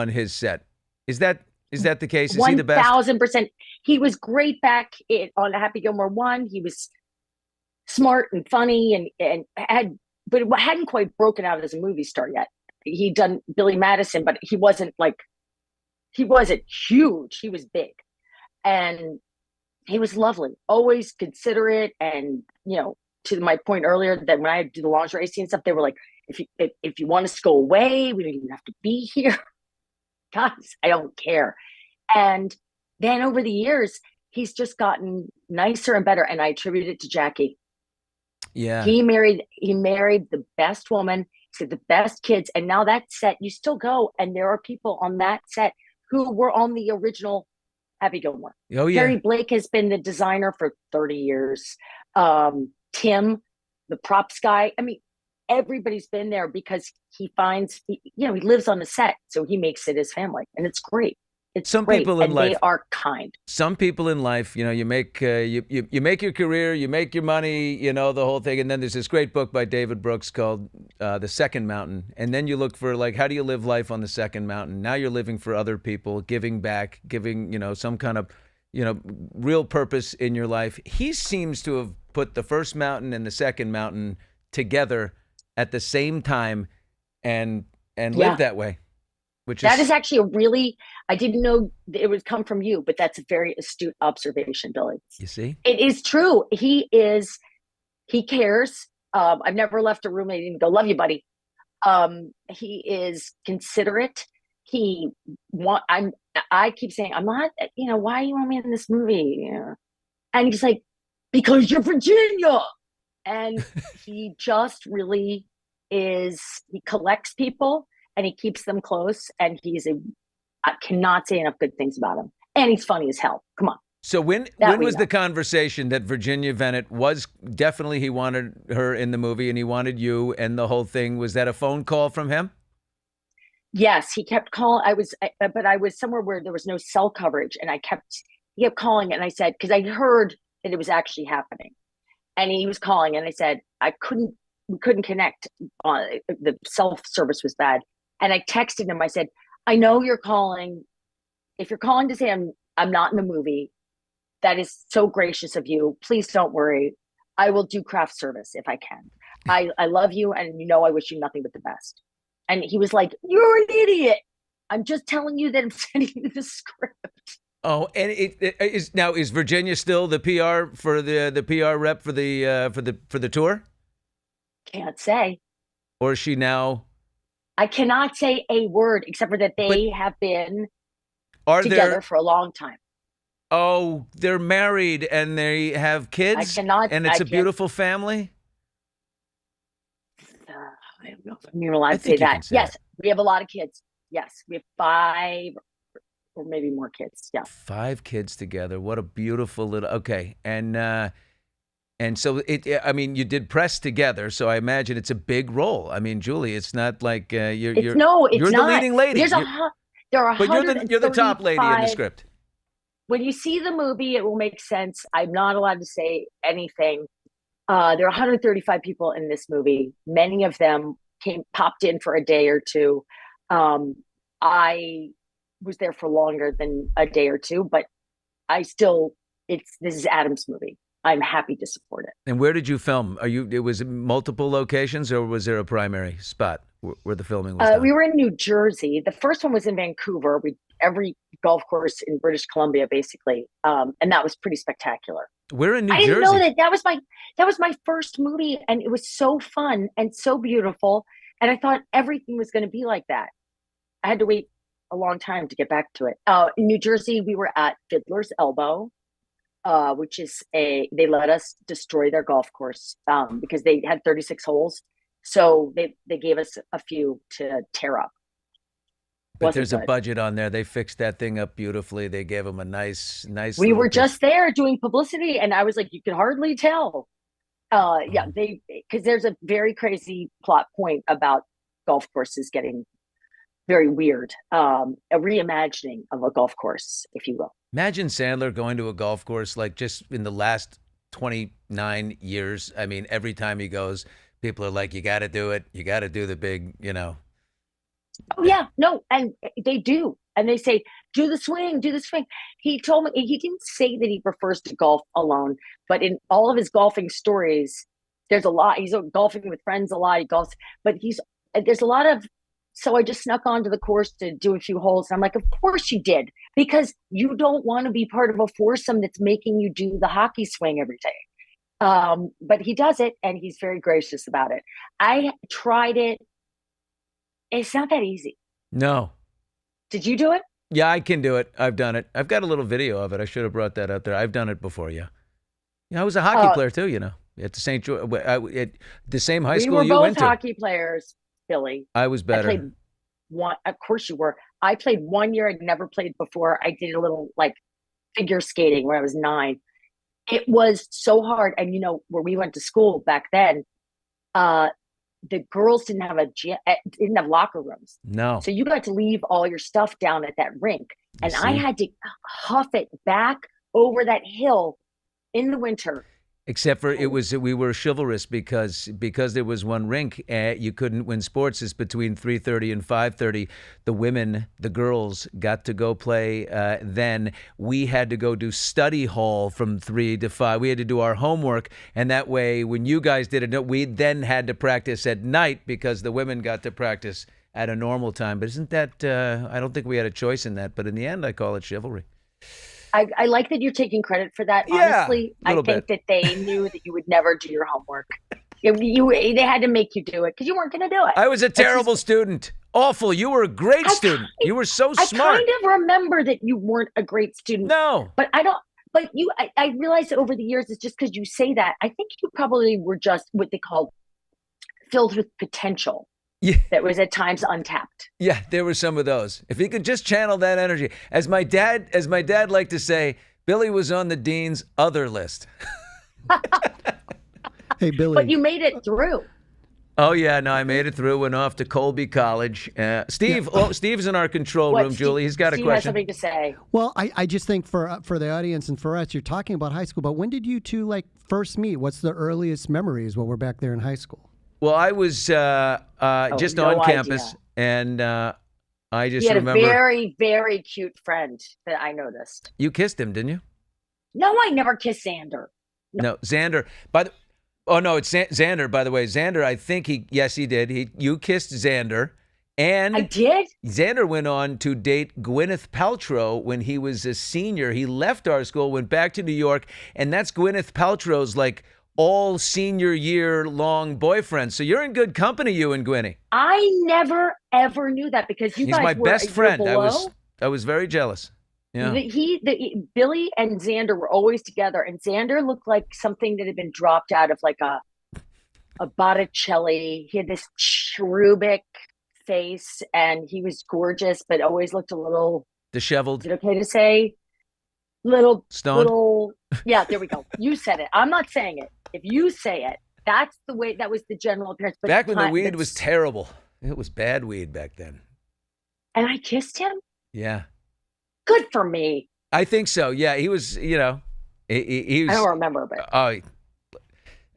A: his set. Is that the case? Is he the best?
B: 1,000%. He was great back on Happy Gilmore 1. He was smart and funny and hadn't quite broken out as a movie star yet. He'd done Billy Madison, but he wasn't huge. He was big. And he was lovely, always considerate. And, to my point earlier that when I do the lingerie scene and stuff, they were like, if you want us to go away, we don't even have to be here. Guys, I don't care. And then over the years, he's just gotten nicer and better. And I attribute it to Jackie.
A: Yeah.
B: He married the best woman. He's got the best kids. And now that set, you still go. And there are people on that set who were on the original Happy Gilmore.
A: Oh, yeah.
B: Terry Blake has been the designer for 30 years. Tim, the props guy. I mean, everybody's been there because he finds, he lives on the set. So he makes it his family. And it's great. It's
A: some
B: great.
A: people in
B: and
A: life,
B: they are kind.
A: Some people in life, you make you make your career, you make your money, the whole thing, and then there's this great book by David Brooks called The Second Mountain, and then you look for how do you live life on the second mountain? Now you're living for other people, giving back, giving some kind of real purpose in your life. He seems to have put the first mountain and the second mountain together at the same time, and live that way.
B: That is actually I didn't know it would come from you, but that's a very astute observation, Billy.
A: You see?
B: It is true. He cares. I've never left a roommate and go, love you, buddy. He is considerate. I keep saying, I'm not, why you want me in this movie? And he's like, because you're Virginia. And he just really he collects people. And he keeps them close, and I cannot say enough good things about him. And he's funny as hell. Come on.
A: So when was the conversation that Virginia Vennett was definitely, he wanted her in the movie and he wanted you and the whole thing? Was that a phone call from him?
B: Yes, he kept calling. But I was somewhere where there was no cell coverage, and he kept calling, and I said, because I heard that it was actually happening, and he was calling, and I said, we couldn't connect. The cell service was bad. And I texted him. I said, I know you're calling. If you're calling to say I'm not in the movie, that is so gracious of you. Please don't worry. I will do craft service if I can. I love you, and I wish you nothing but the best. And he was like, you're an idiot. I'm just telling you that I'm sending you the script.
A: Oh, and is Virginia still the PR for the PR rep for the tour?
B: Can't say.
A: Or is she now?
B: I cannot say a word except for that they have been together for a long time.
A: Oh, they're married and they have kids? And it's a beautiful family?
B: I don't know if I'm allowed to say that. Yes, we have a lot of kids. Yes, we have 5 or maybe more kids. Yeah.
A: 5 kids together. What a beautiful little... Okay. And so, you did press together, so I imagine it's a big role. I mean, Julie, it's not like you're
B: not.
A: the leading lady.
B: There are
A: but you're the top lady in the script.
B: When you see the movie, it will make sense. I'm not allowed to say anything. There are 135 people in this movie. Many of them popped in for a day or two. I was there for longer than a day or two, but this is Adam's movie. I'm happy to support it.
A: And where did you film? It was multiple locations, or was there a primary spot where the filming was done?
B: We were in New Jersey. The first one was in Vancouver. Every golf course in British Columbia, basically, and that was pretty spectacular.
A: We're in New Jersey.
B: I didn't know that was my first movie, and it was so fun and so beautiful. And I thought everything was going to be like that. I had to wait a long time to get back to it. In New Jersey, we were at Fiddler's Elbow, which is they let us destroy their golf course because they had 36 holes. So they gave us a few to tear up.
A: But there's a budget on there. They fixed that thing up beautifully. They gave them a nice.
B: We were just there doing publicity, and I was like, you could hardly tell. Because there's a very crazy plot point about golf courses getting very weird. A reimagining of a golf course, if you will.
A: Imagine Sandler going to a golf course like just in the last 29 years. I mean, every time he goes, people are like, you got to do it. You got to do the big,
B: Oh, yeah. No, and they do. And they say, do the swing, do the swing. He told me, he didn't say that he prefers to golf alone, but in all of his golfing stories, there's a lot. He's golfing with friends a lot. He golfs, but there's a lot of, so I just snuck onto the course to do a few holes. And I'm like, of course you did, because you don't want to be part of a foursome that's making you do the hockey swing every day. But he does it, and he's very gracious about it. I tried it. It's not that easy.
A: No.
B: Did you do it?
A: Yeah, I can do it. I've done it. I've got a little video of it. I should have brought that out there. I've done it before, yeah. I was a hockey player too, at the St. George, at the same high school you went to.
B: We were both hockey players, Billy.
A: I was better.
B: I played one. Of course you were. I played 1 year. I'd never played before. I did a little figure skating when I was 9. It was so hard. And where we went to school back then, the girls didn't have locker rooms.
A: No.
B: So you got to leave all your stuff down at that rink. And I had to huff it back over that hill in the winter.
A: Except for we were chivalrous because there was one rink. You couldn't win sports. It's between 3:30 and 5:30. The girls got to go play. Then we had to go do study hall from 3 to 5. We had to do our homework, and that way, when you guys did it, we then had to practice at night because the women got to practice at a normal time. But isn't that? I don't think we had a choice in that. But in the end, I call it chivalry.
B: I like that you're taking credit for that.
A: Yeah,
B: honestly, I think that they knew that you would never do your homework. They had to make you do it because you weren't going to do it.
A: I was a terrible student. Awful. You were a great student. You were so smart.
B: I kind of remember that you weren't a great student.
A: No.
B: But I don't. But I realized that over the years, it's just because you say that. I think you probably were just what they call filled with potential.
A: Yeah.
B: That was at times untapped.
A: Yeah, there were some of those. If he could just channel that energy. As my dad liked to say, Billy was on the dean's other list.
D: Hey, Billy.
B: But you made it through.
A: Oh, yeah. No, I made it through. Went off to Colby College. Steve, Steve's in our control room, Julie. He's got a question.
B: Steve has something to say.
D: Well, I just think for the audience and for us, you're talking about high school, but when did you two first meet? What's the earliest memories while we're back there in high school?
A: Well, I was just on campus, and I just remember.
B: He had a very, very cute friend that I noticed.
A: You kissed him, didn't you?
B: No, I never kissed Xander.
A: No, Xander. It's Xander. By the way, Xander. I think he did. You kissed Xander, and
B: I did.
A: Xander went on to date Gwyneth Paltrow when he was a senior. He left our school, went back to New York, and that's Gwyneth Paltrow's all senior year long boyfriend. So you're in good company, you and Gwynny.
B: I never ever knew that because
A: He's
B: guys
A: my
B: were
A: best friend.
B: Below.
A: I was very jealous. Yeah.
B: Billy and Xander were always together, and Xander looked like something that had been dropped out of a Botticelli. He had this cherubic face, and he was gorgeous, but always looked a little
A: disheveled.
B: Is it okay to say? Little
A: stoned.
B: Little, yeah, there we go. You said it. I'm not saying it. If you say it, that's the way. That was the general appearance. But
A: back when the weed was terrible, it was bad weed back then.
B: And I kissed him.
A: Yeah.
B: Good for me.
A: I think so. Yeah, he was. He was.
B: I don't remember, but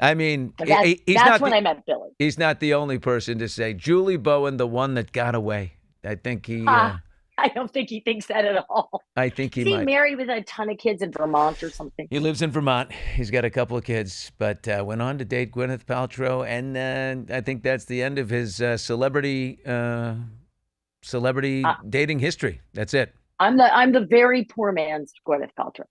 A: I mean, he's
B: That's
A: not
B: when
A: the,
B: I met Billy.
A: he's not the only person to say Julie Bowen, the one that got away. I think
B: I don't think he thinks that at all.
A: I think he
B: Is he
A: might.
B: married with a ton of kids in Vermont or something?
A: He lives in Vermont. He's got a couple of kids, but went on to date Gwyneth Paltrow, and I think that's the end of his celebrity dating history. That's it.
B: I'm the very poor man's Gwyneth Paltrow.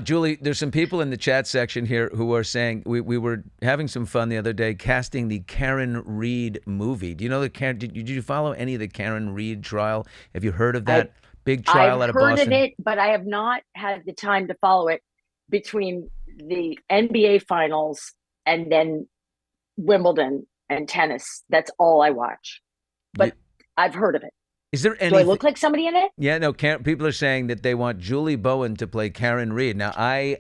A: Julie, there's some people in the chat section here who are saying we were having some fun the other day casting the Karen Reed movie. Do you know did you follow any of the Karen Reed trial? Have you heard of that big trial out of Boston?
B: I've heard of it, but I have not had the time to follow it between the NBA finals and then Wimbledon and tennis. That's all I watch. But I've heard of it.
A: Is there any?
B: Do I look like somebody in it?
A: Yeah, no. People are saying that they want Julie Bowen to play Karen Reed. Now,
B: I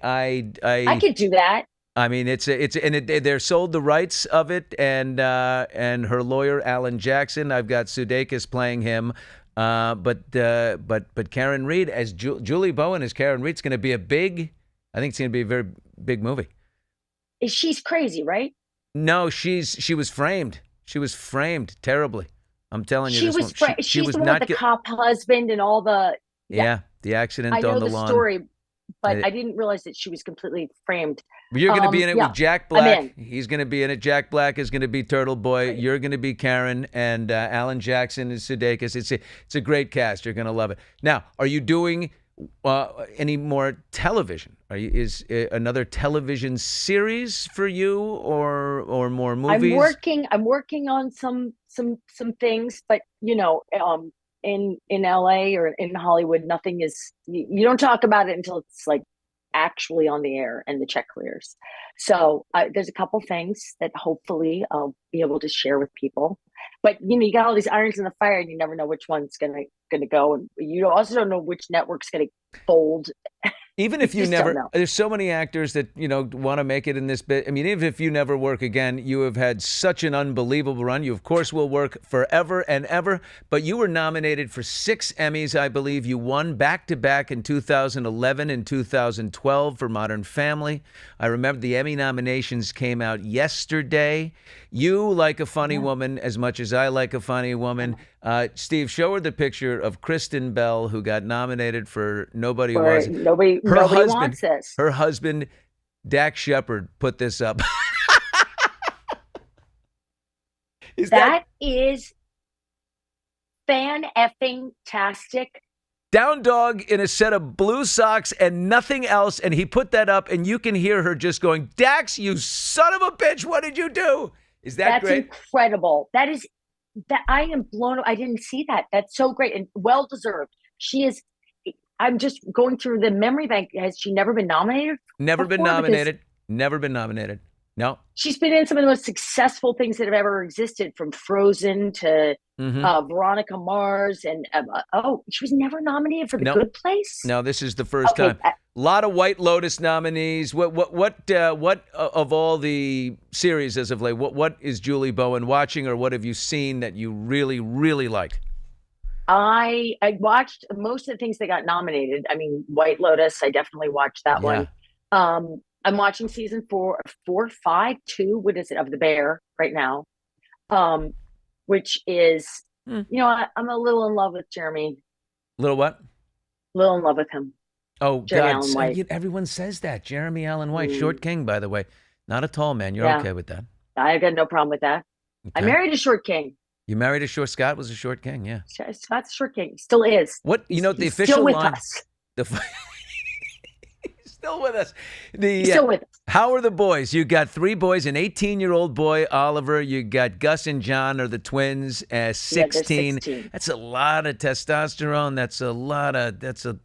B: could do that.
A: I mean, they're sold the rights of it, and her lawyer Alan Jackson. I've got Sudeikis playing him, but Karen Reed as Julie Bowen as Karen Reed's going to be I think it's going to be a very big movie.
B: She's crazy, right?
A: No, she was framed. She was framed terribly. I'm telling you,
B: she's the one with the cop husband and all the
A: the accident on the lawn.
B: I know the story, but I didn't realize that she was completely framed.
A: You're going to be in it with Jack Black. He's going to be in it. Jack Black is going to be Turtle Boy. Right. You're going to be Karen, and Alan Jackson is Sudeikis. It's a great cast. You're going to love it. Now, are you doing any more television? Is another television series for you, or more movies?
B: I'm working on some things, but in LA or in Hollywood, nothing is. You don't talk about it until it's like actually on the air and the check clears. So there's a couple things that hopefully I'll be able to share with people. But you got all these irons in the fire, and you never know which one's gonna go, and you also don't know which network's gonna fold.
A: Even if you never, there's so many actors that want to make it in this bit. I mean, even if you never work again, you have had such an unbelievable run. You of course will work forever and ever. But you were nominated for 6 Emmys, I believe. You won back-to-back in 2011 and 2012 for Modern Family. I remember the Emmy nominations came out yesterday. You like a funny woman as much as I like a funny woman. Steve, show her the picture of Kristen Bell, who got nominated for Nobody Was.
B: Nobody wants this.
A: Her husband, Dax Shepards, put this up.
B: That is fan-effing-tastic.
A: Down dog in a set of blue socks and nothing else, and he put that up, and you can hear her just going, Dax, you son of a bitch, what did you do? Is that great?
B: That's incredible. That I am blown. I didn't see that. That's so great and well deserved. She is. I'm just going through the memory bank. Has she never been nominated?
A: Never been nominated. Never been nominated. No.
B: She's been in some of the most successful things that have ever existed, from Frozen to Veronica Mars, and she was never nominated for The Good Place.
A: No, this is the first time. A lot of White Lotus nominees. What of all the series as of late? What is Julie Bowen watching, or what have you seen that you really, really liked?
B: I watched most of the things that got nominated. I mean, White Lotus, I definitely watched that one. I'm watching season 4, 5, 2. What is it, of The Bear right now? Which is, I'm a little in love with Jeremy.
A: Little what?
B: Little in love with him.
A: Oh,
B: Jeremy
A: God.
B: Allen White.
A: Everyone says that. Jeremy Allen White, short king, by the way. Not a tall man. You're okay with that?
B: I got no problem with that. Okay. I married a short king.
A: You married a short. Scott was a short king, yeah.
B: Scott's a short king. Still is.
A: What the official
B: still with
A: line?
B: Us.
A: Still with us.
B: Still with us.
A: How are the boys? You got 3 boys, an 18-year-old boy, Oliver. You got Gus and John are the twins, 16. 16. That's a lot of testosterone.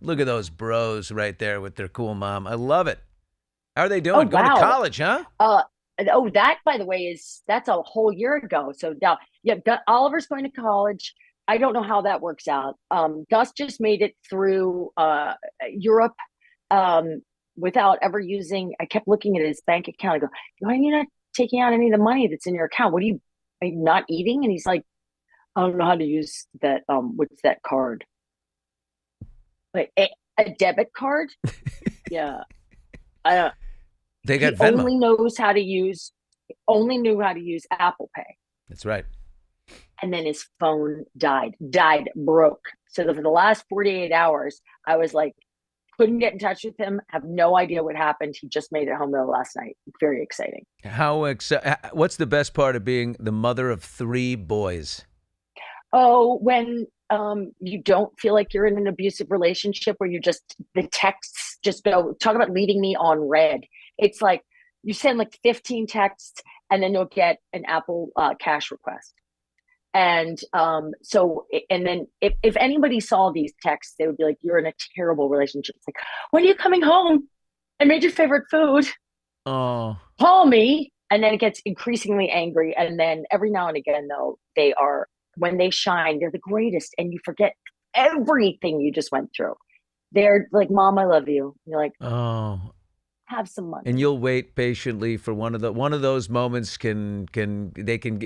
A: Look at those bros right there with their cool mom. I love it. How are they doing? Going to college, huh?
B: That, by the way, that's a whole year ago. So now, Oliver's going to college. I don't know how that works out. Gus just made it through Europe without ever using. I kept looking at his bank account. I go, why are you not taking out any of the money that's in your account? Are you not eating? And he's like, I don't know how to use that. What's that card? Like a debit card? Yeah. I don't.
A: They got
B: He
A: Venmo.
B: only knew how to use Apple Pay.
A: That's right.
B: And then his phone broke. So for the last 48 hours, I was like, couldn't get in touch with him. Have no idea what happened. He just made it home though last night. Very exciting.
A: What's the best part of being the mother of 3 boys?
B: Oh, when you don't feel like you're in an abusive relationship where the texts just go, talk about leaving me on red. It's like you send like 15 texts and then you'll get an Apple Cash request. And then if anybody saw these texts, they would be like, you're in a terrible relationship. It's like, when are you coming home? I made your favorite food.
A: Oh,
B: Call me. And then it gets increasingly angry. And then every now and again, though, when they shine, they're the greatest. And you forget everything you just went through. They're like, Mom, I love you. You're like,
A: oh.
B: Have some money.
A: And you'll wait patiently for one of those moments. They can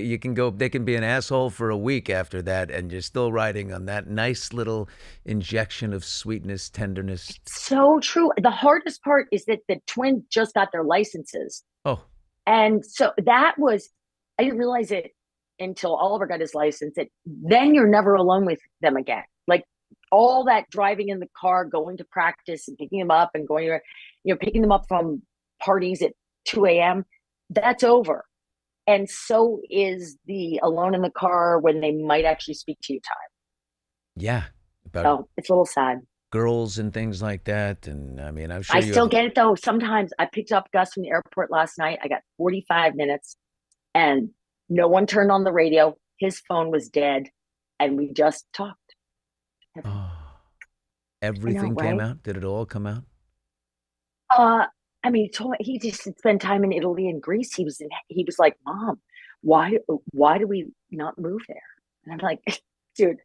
A: be an asshole for a week after that, and you're still riding on that nice little injection of sweetness, tenderness.
B: It's so true. The hardest part is that the twins just got their licenses.
A: Oh,
B: and so I didn't realize it until Oliver got his license. Then you're never alone with them again. Like all that driving in the car, going to practice and picking them up and picking them up from parties at 2 a.m. That's over. And so is the alone in the car when they might actually speak to you time.
A: Yeah.
B: It's a little sad.
A: Girls and things like that. And I mean, I'm sure
B: I still get it though. Sometimes I picked up Gus from the airport last night. I got 45 minutes and no one turned on the radio. His phone was dead and we just talked.
A: Oh, everything came out? Did it all come out?
B: I mean, he just spent time in Italy and Greece. He was like, Mom, why do we not move there? And I'm like, dude,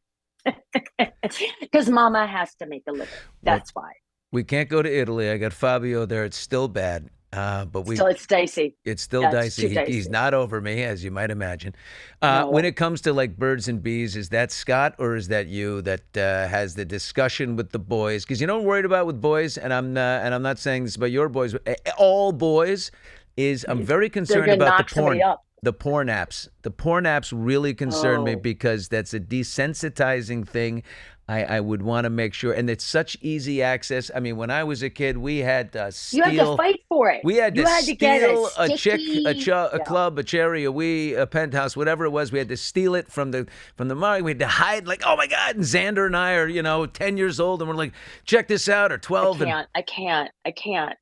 B: because Mama has to make a living. That's why.
A: We can't go to Italy. I got Fabio there. It's still bad.
B: It's dicey.
A: It's still dicey. He's not over me, as you might imagine.
B: No.
A: When it comes to like birds and bees, is that Scott or is that you that has the discussion with the boys? Because you know what I'm worried about with boys, and I'm not saying this about your boys, but all boys is I'm very concerned about the porn. The porn apps. The porn apps really concern me because that's a desensitizing thing. I would want to make sure, and it's such easy access. I mean, when I was a kid, we had to steal.
B: You had to fight for it.
A: We had to steal a chick,
B: a
A: club, a cherry, a wee, a penthouse, whatever it was. We had to steal it from the market. We had to hide, like, oh my God. And Xander and I are, 10 years old, and we're like, check this out, or 12.
B: I can't.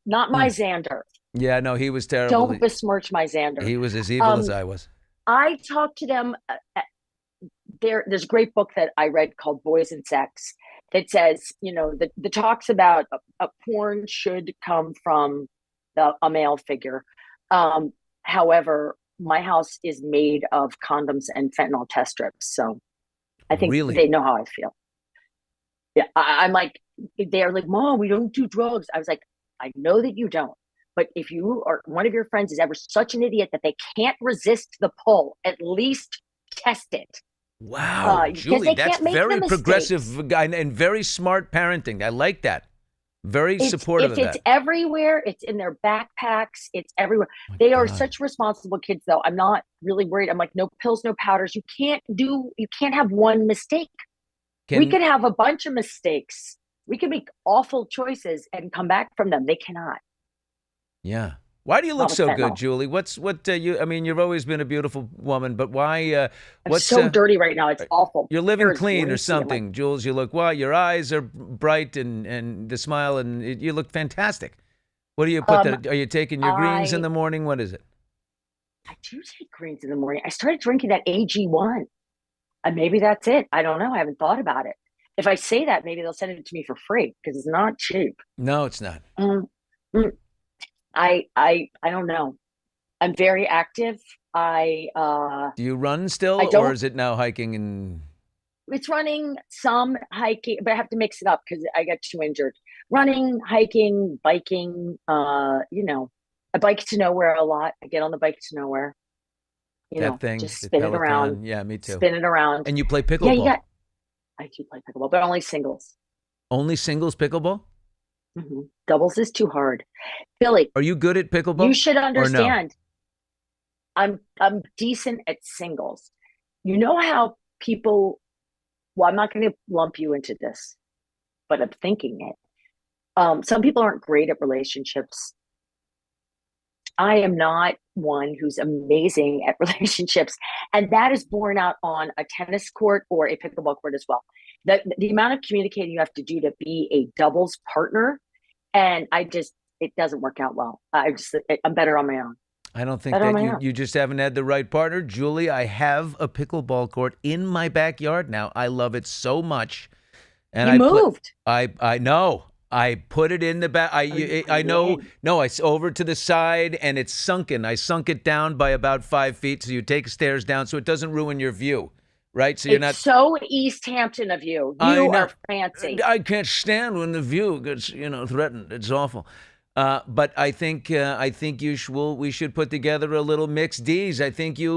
B: Not my Xander.
A: Yeah, no, he was terrible.
B: Don't besmirch my Xander.
A: He was as evil as I was.
B: I talked to them. There's a great book that I read called Boys and Sex that says, the talks about a porn should come from a male figure. However, my house is made of condoms and fentanyl test strips. So I think they know how I feel. Yeah, I'm like, they're like, Mom, we don't do drugs. I was like, I know that you don't. But if you or one of your friends is ever such an idiot that they can't resist the pull, at least test it.
A: Wow, Julie, that's very progressive and very smart parenting. I like that. Very supportive of that.
B: It's everywhere. It's in their backpacks. It's everywhere. They are such responsible kids, though. I'm not really worried. I'm like, no pills, no powders. You can't have one mistake. We could have a bunch of mistakes. We could make awful choices and come back from them. They cannot.
A: Yeah. Why do you look so good, Julie? You've always been a beautiful woman, but why?
B: I'm so dirty right now. It's awful.
A: You're living clean or something, Jules. You look your eyes are bright and the smile, and you look fantastic. What do you put are you taking your greens in the morning? What is it?
B: I do take greens in the morning. I started drinking that AG1. And maybe that's it. I don't know. I haven't thought about it. If I say that, maybe they'll send it to me for free because it's not cheap.
A: No, it's not.
B: I don't know. I'm very active.
A: Do you run still, or is it now hiking and?
B: It's running, some hiking, but I have to mix it up because I got too injured. Running, hiking, biking. I bike to nowhere a lot. I get on the bike to nowhere. Just spin it around.
A: Yeah, me too.
B: Spin it around.
A: And you play pickleball?
B: I do play pickleball, but only singles.
A: Only singles pickleball?
B: Doubles is too hard. Billy,
A: Are you good at pickleball?
B: you should
A: Or no?
B: understand. I'm decent at singles. You know how people, well, I'm not going to lump you into this, but I'm thinking it. Some people aren't great at relationships. I am not one who's amazing at relationships. And that is borne out on a tennis court or a pickleball court as well. The amount of communicating you have to do to be a doubles partner, and it doesn't work out well. I'm better on my own.
A: I don't think that you just haven't had the right partner. Julie, I have a pickleball court in my backyard now. I love it so much. And
B: you moved.
A: I know. I put it in the back. I know. No, it's over to the side and it's sunken. I sunk it down by about 5 feet. So you take stairs down so it doesn't ruin your view. Right? So you're not
B: so East Hampton of you. You are fancy.
A: I can't stand when the view gets, threatened. It's awful. But I think we should put together a little mixed D's. I think it's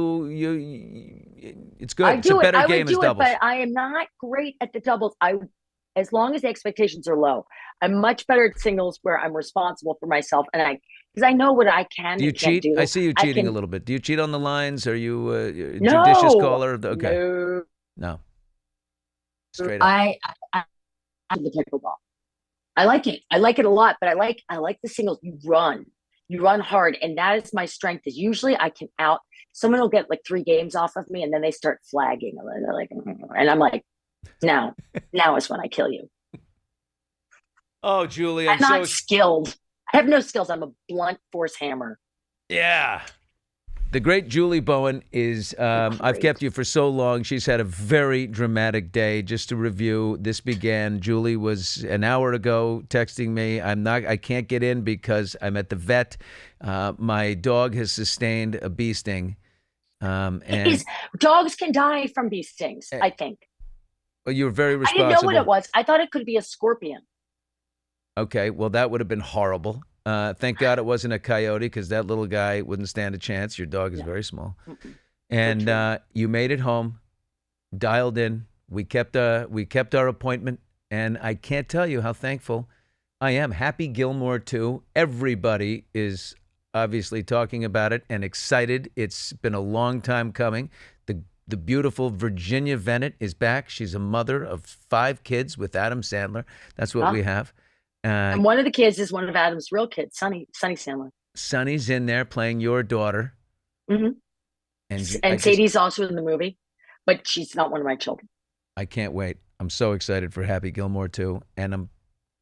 A: good. It's a better game as doubles.
B: But I am not great at the doubles. As long as the expectations are low, I'm much better at singles where I'm responsible for myself, and because I know what I can.
A: Do you cheat? Do. I see you cheating a little bit. Do you cheat on the lines? Are you a judicious caller? Okay. No. Straight up.
B: I the pickleball. I like it. I like it a lot, but I like the singles. You run hard, and that is my strength. Is usually I can someone will get like 3 games off of me, and then they start flagging, and they're like, and I'm like, now is when I kill you.
A: Oh, Julie,
B: I'm not skilled. I have no skills. I'm a blunt force hammer.
A: Yeah. The great Julie Bowen is, I've kept you for so long. She's had a very dramatic day. Just to review, this began, Julie was an hour ago texting me. I can't get in because I'm at the vet. My dog has sustained a bee sting. And
B: dogs can die from bee stings, I think.
A: Well, you were very responsible.
B: I didn't know what it was. I thought it could be a scorpion.
A: Okay, well, that would have been horrible. Thank God it wasn't a coyote, because that little guy wouldn't stand a chance. Your dog is very small. And you made it home, dialed in. We kept our appointment, and I can't tell you how thankful I am. Happy Gilmore 2. Everybody is obviously talking about it and excited. It's been a long time coming. The beautiful Virginia Vennett is back. She's a mother of 5 kids with Adam Sandler. That's what we have.
B: And one of the kids is one of Adam's real kids, Sonny Sandler.
A: Sonny's in there playing your daughter.
B: Mm-hmm. And Sadie's also in the movie, but she's not one of my children.
A: I can't wait. I'm so excited for Happy Gilmore 2. And I'm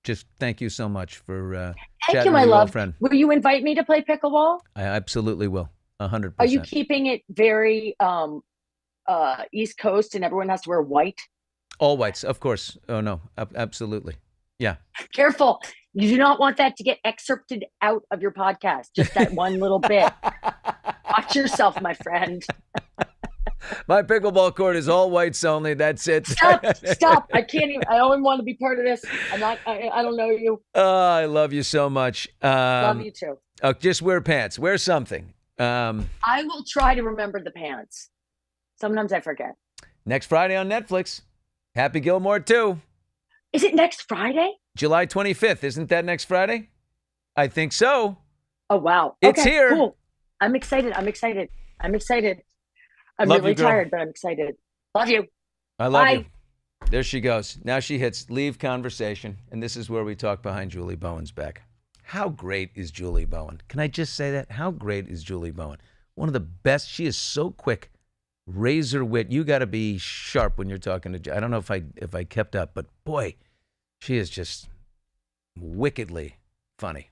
A: just, thank you so much for
B: thank you, my love. Friend. Will you invite me to play pickleball?
A: I absolutely will. 100%.
B: Are you keeping it very East Coast and everyone has to wear white?
A: All whites, of course. Oh, no, absolutely. Yeah.
B: Careful. You do not want that to get excerpted out of your podcast. Just that one little bit. Watch yourself, my friend.
A: My pickleball court is all whites only. That's it.
B: Stop. I can't even. I don't want to be part of this. I don't know you.
A: I love you so much.
B: Love you too.
A: Just wear pants. Wear something.
B: I will try to remember the pants. Sometimes I forget.
A: Next Friday on Netflix. Happy Gilmore 2.
B: Is it next Friday?
A: July 25th. Isn't that next Friday? I think so.
B: Oh, wow.
A: It's here.
B: Cool. I'm excited. I'm really tired, but I'm excited. Love you.
A: I love you. There she goes. Now she hits leave conversation. And this is where we talk behind Julie Bowen's back. How great is Julie Bowen? Can I just say that? How great is Julie Bowen? One of the best. She is so quick. Razor wit. You got to be sharp when you're talking to. I don't know if I kept up, but boy, she is just wickedly funny.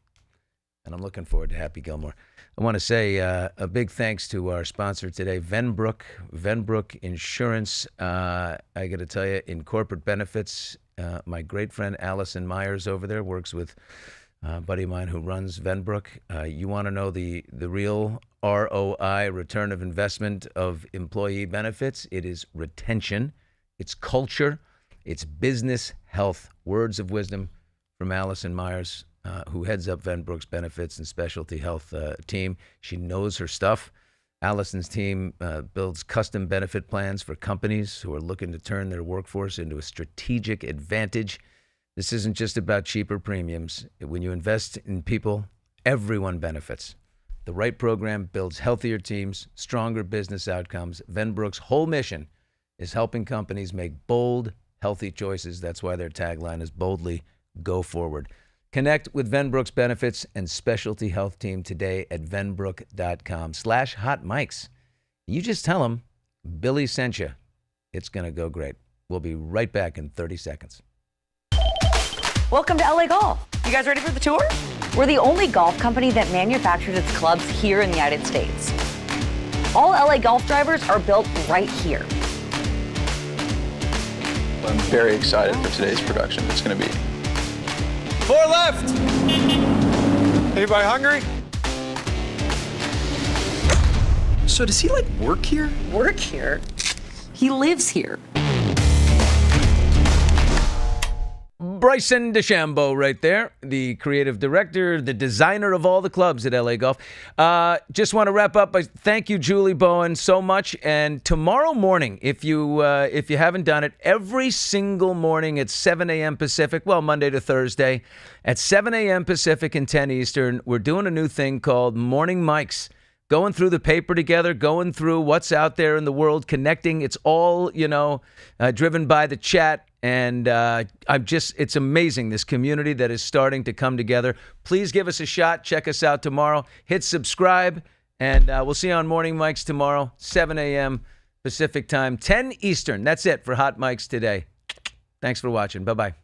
A: And I'm looking forward to Happy Gilmore. I want to say a big thanks to our sponsor today, Venbrook Insurance. I got to tell you, in corporate benefits, my great friend Allison Myers over there works with a buddy of mine who runs Venbrook. You want to know the real ROI, return of investment of employee benefits? It is retention, it's culture, it's business health. Words of wisdom from Allison Myers, who heads up Venbrook's benefits and specialty health team. She knows her stuff. Allison's team builds custom benefit plans for companies who are looking to turn their workforce into a strategic advantage. This isn't just about cheaper premiums. When you invest in people, everyone benefits. The right program builds healthier teams, stronger business outcomes. Venbrook's whole mission is helping companies make bold, healthy choices. That's why their tagline is boldly go forward. Connect with Venbrook's benefits and specialty health team today at venbrook.com/hotmics. You just tell them Billy sent you. It's going to go great. We'll be right back in 30 seconds.
E: Welcome to LA Golf. You guys ready for the tour? We're the only golf company that manufactures its clubs here in the United States. All LA Golf drivers are built right here.
F: I'm very excited for today's production. It's going to be
G: 4 left. Anybody hungry?
F: So does he work here?
E: Work here? He lives here.
A: Bryson DeChambeau right there, the creative director, the designer of all the clubs at LA Golf. Just want to wrap up by thank you, Julie Bowen, so much. And tomorrow morning, if you haven't done it, every single morning at 7 a.m. Pacific, well, Monday to Thursday, at 7 a.m. Pacific and 10 Eastern, we're doing a new thing called Morning Mics. Going through the paper together, going through what's out there in the world, connecting. It's all, driven by the chat. And it's amazing, this community that is starting to come together. Please give us a shot. Check us out tomorrow. Hit subscribe. And we'll see you on Morning Mics tomorrow, 7 a.m. Pacific time, 10 Eastern. That's it for Hot Mics today. Thanks for watching. Bye-bye.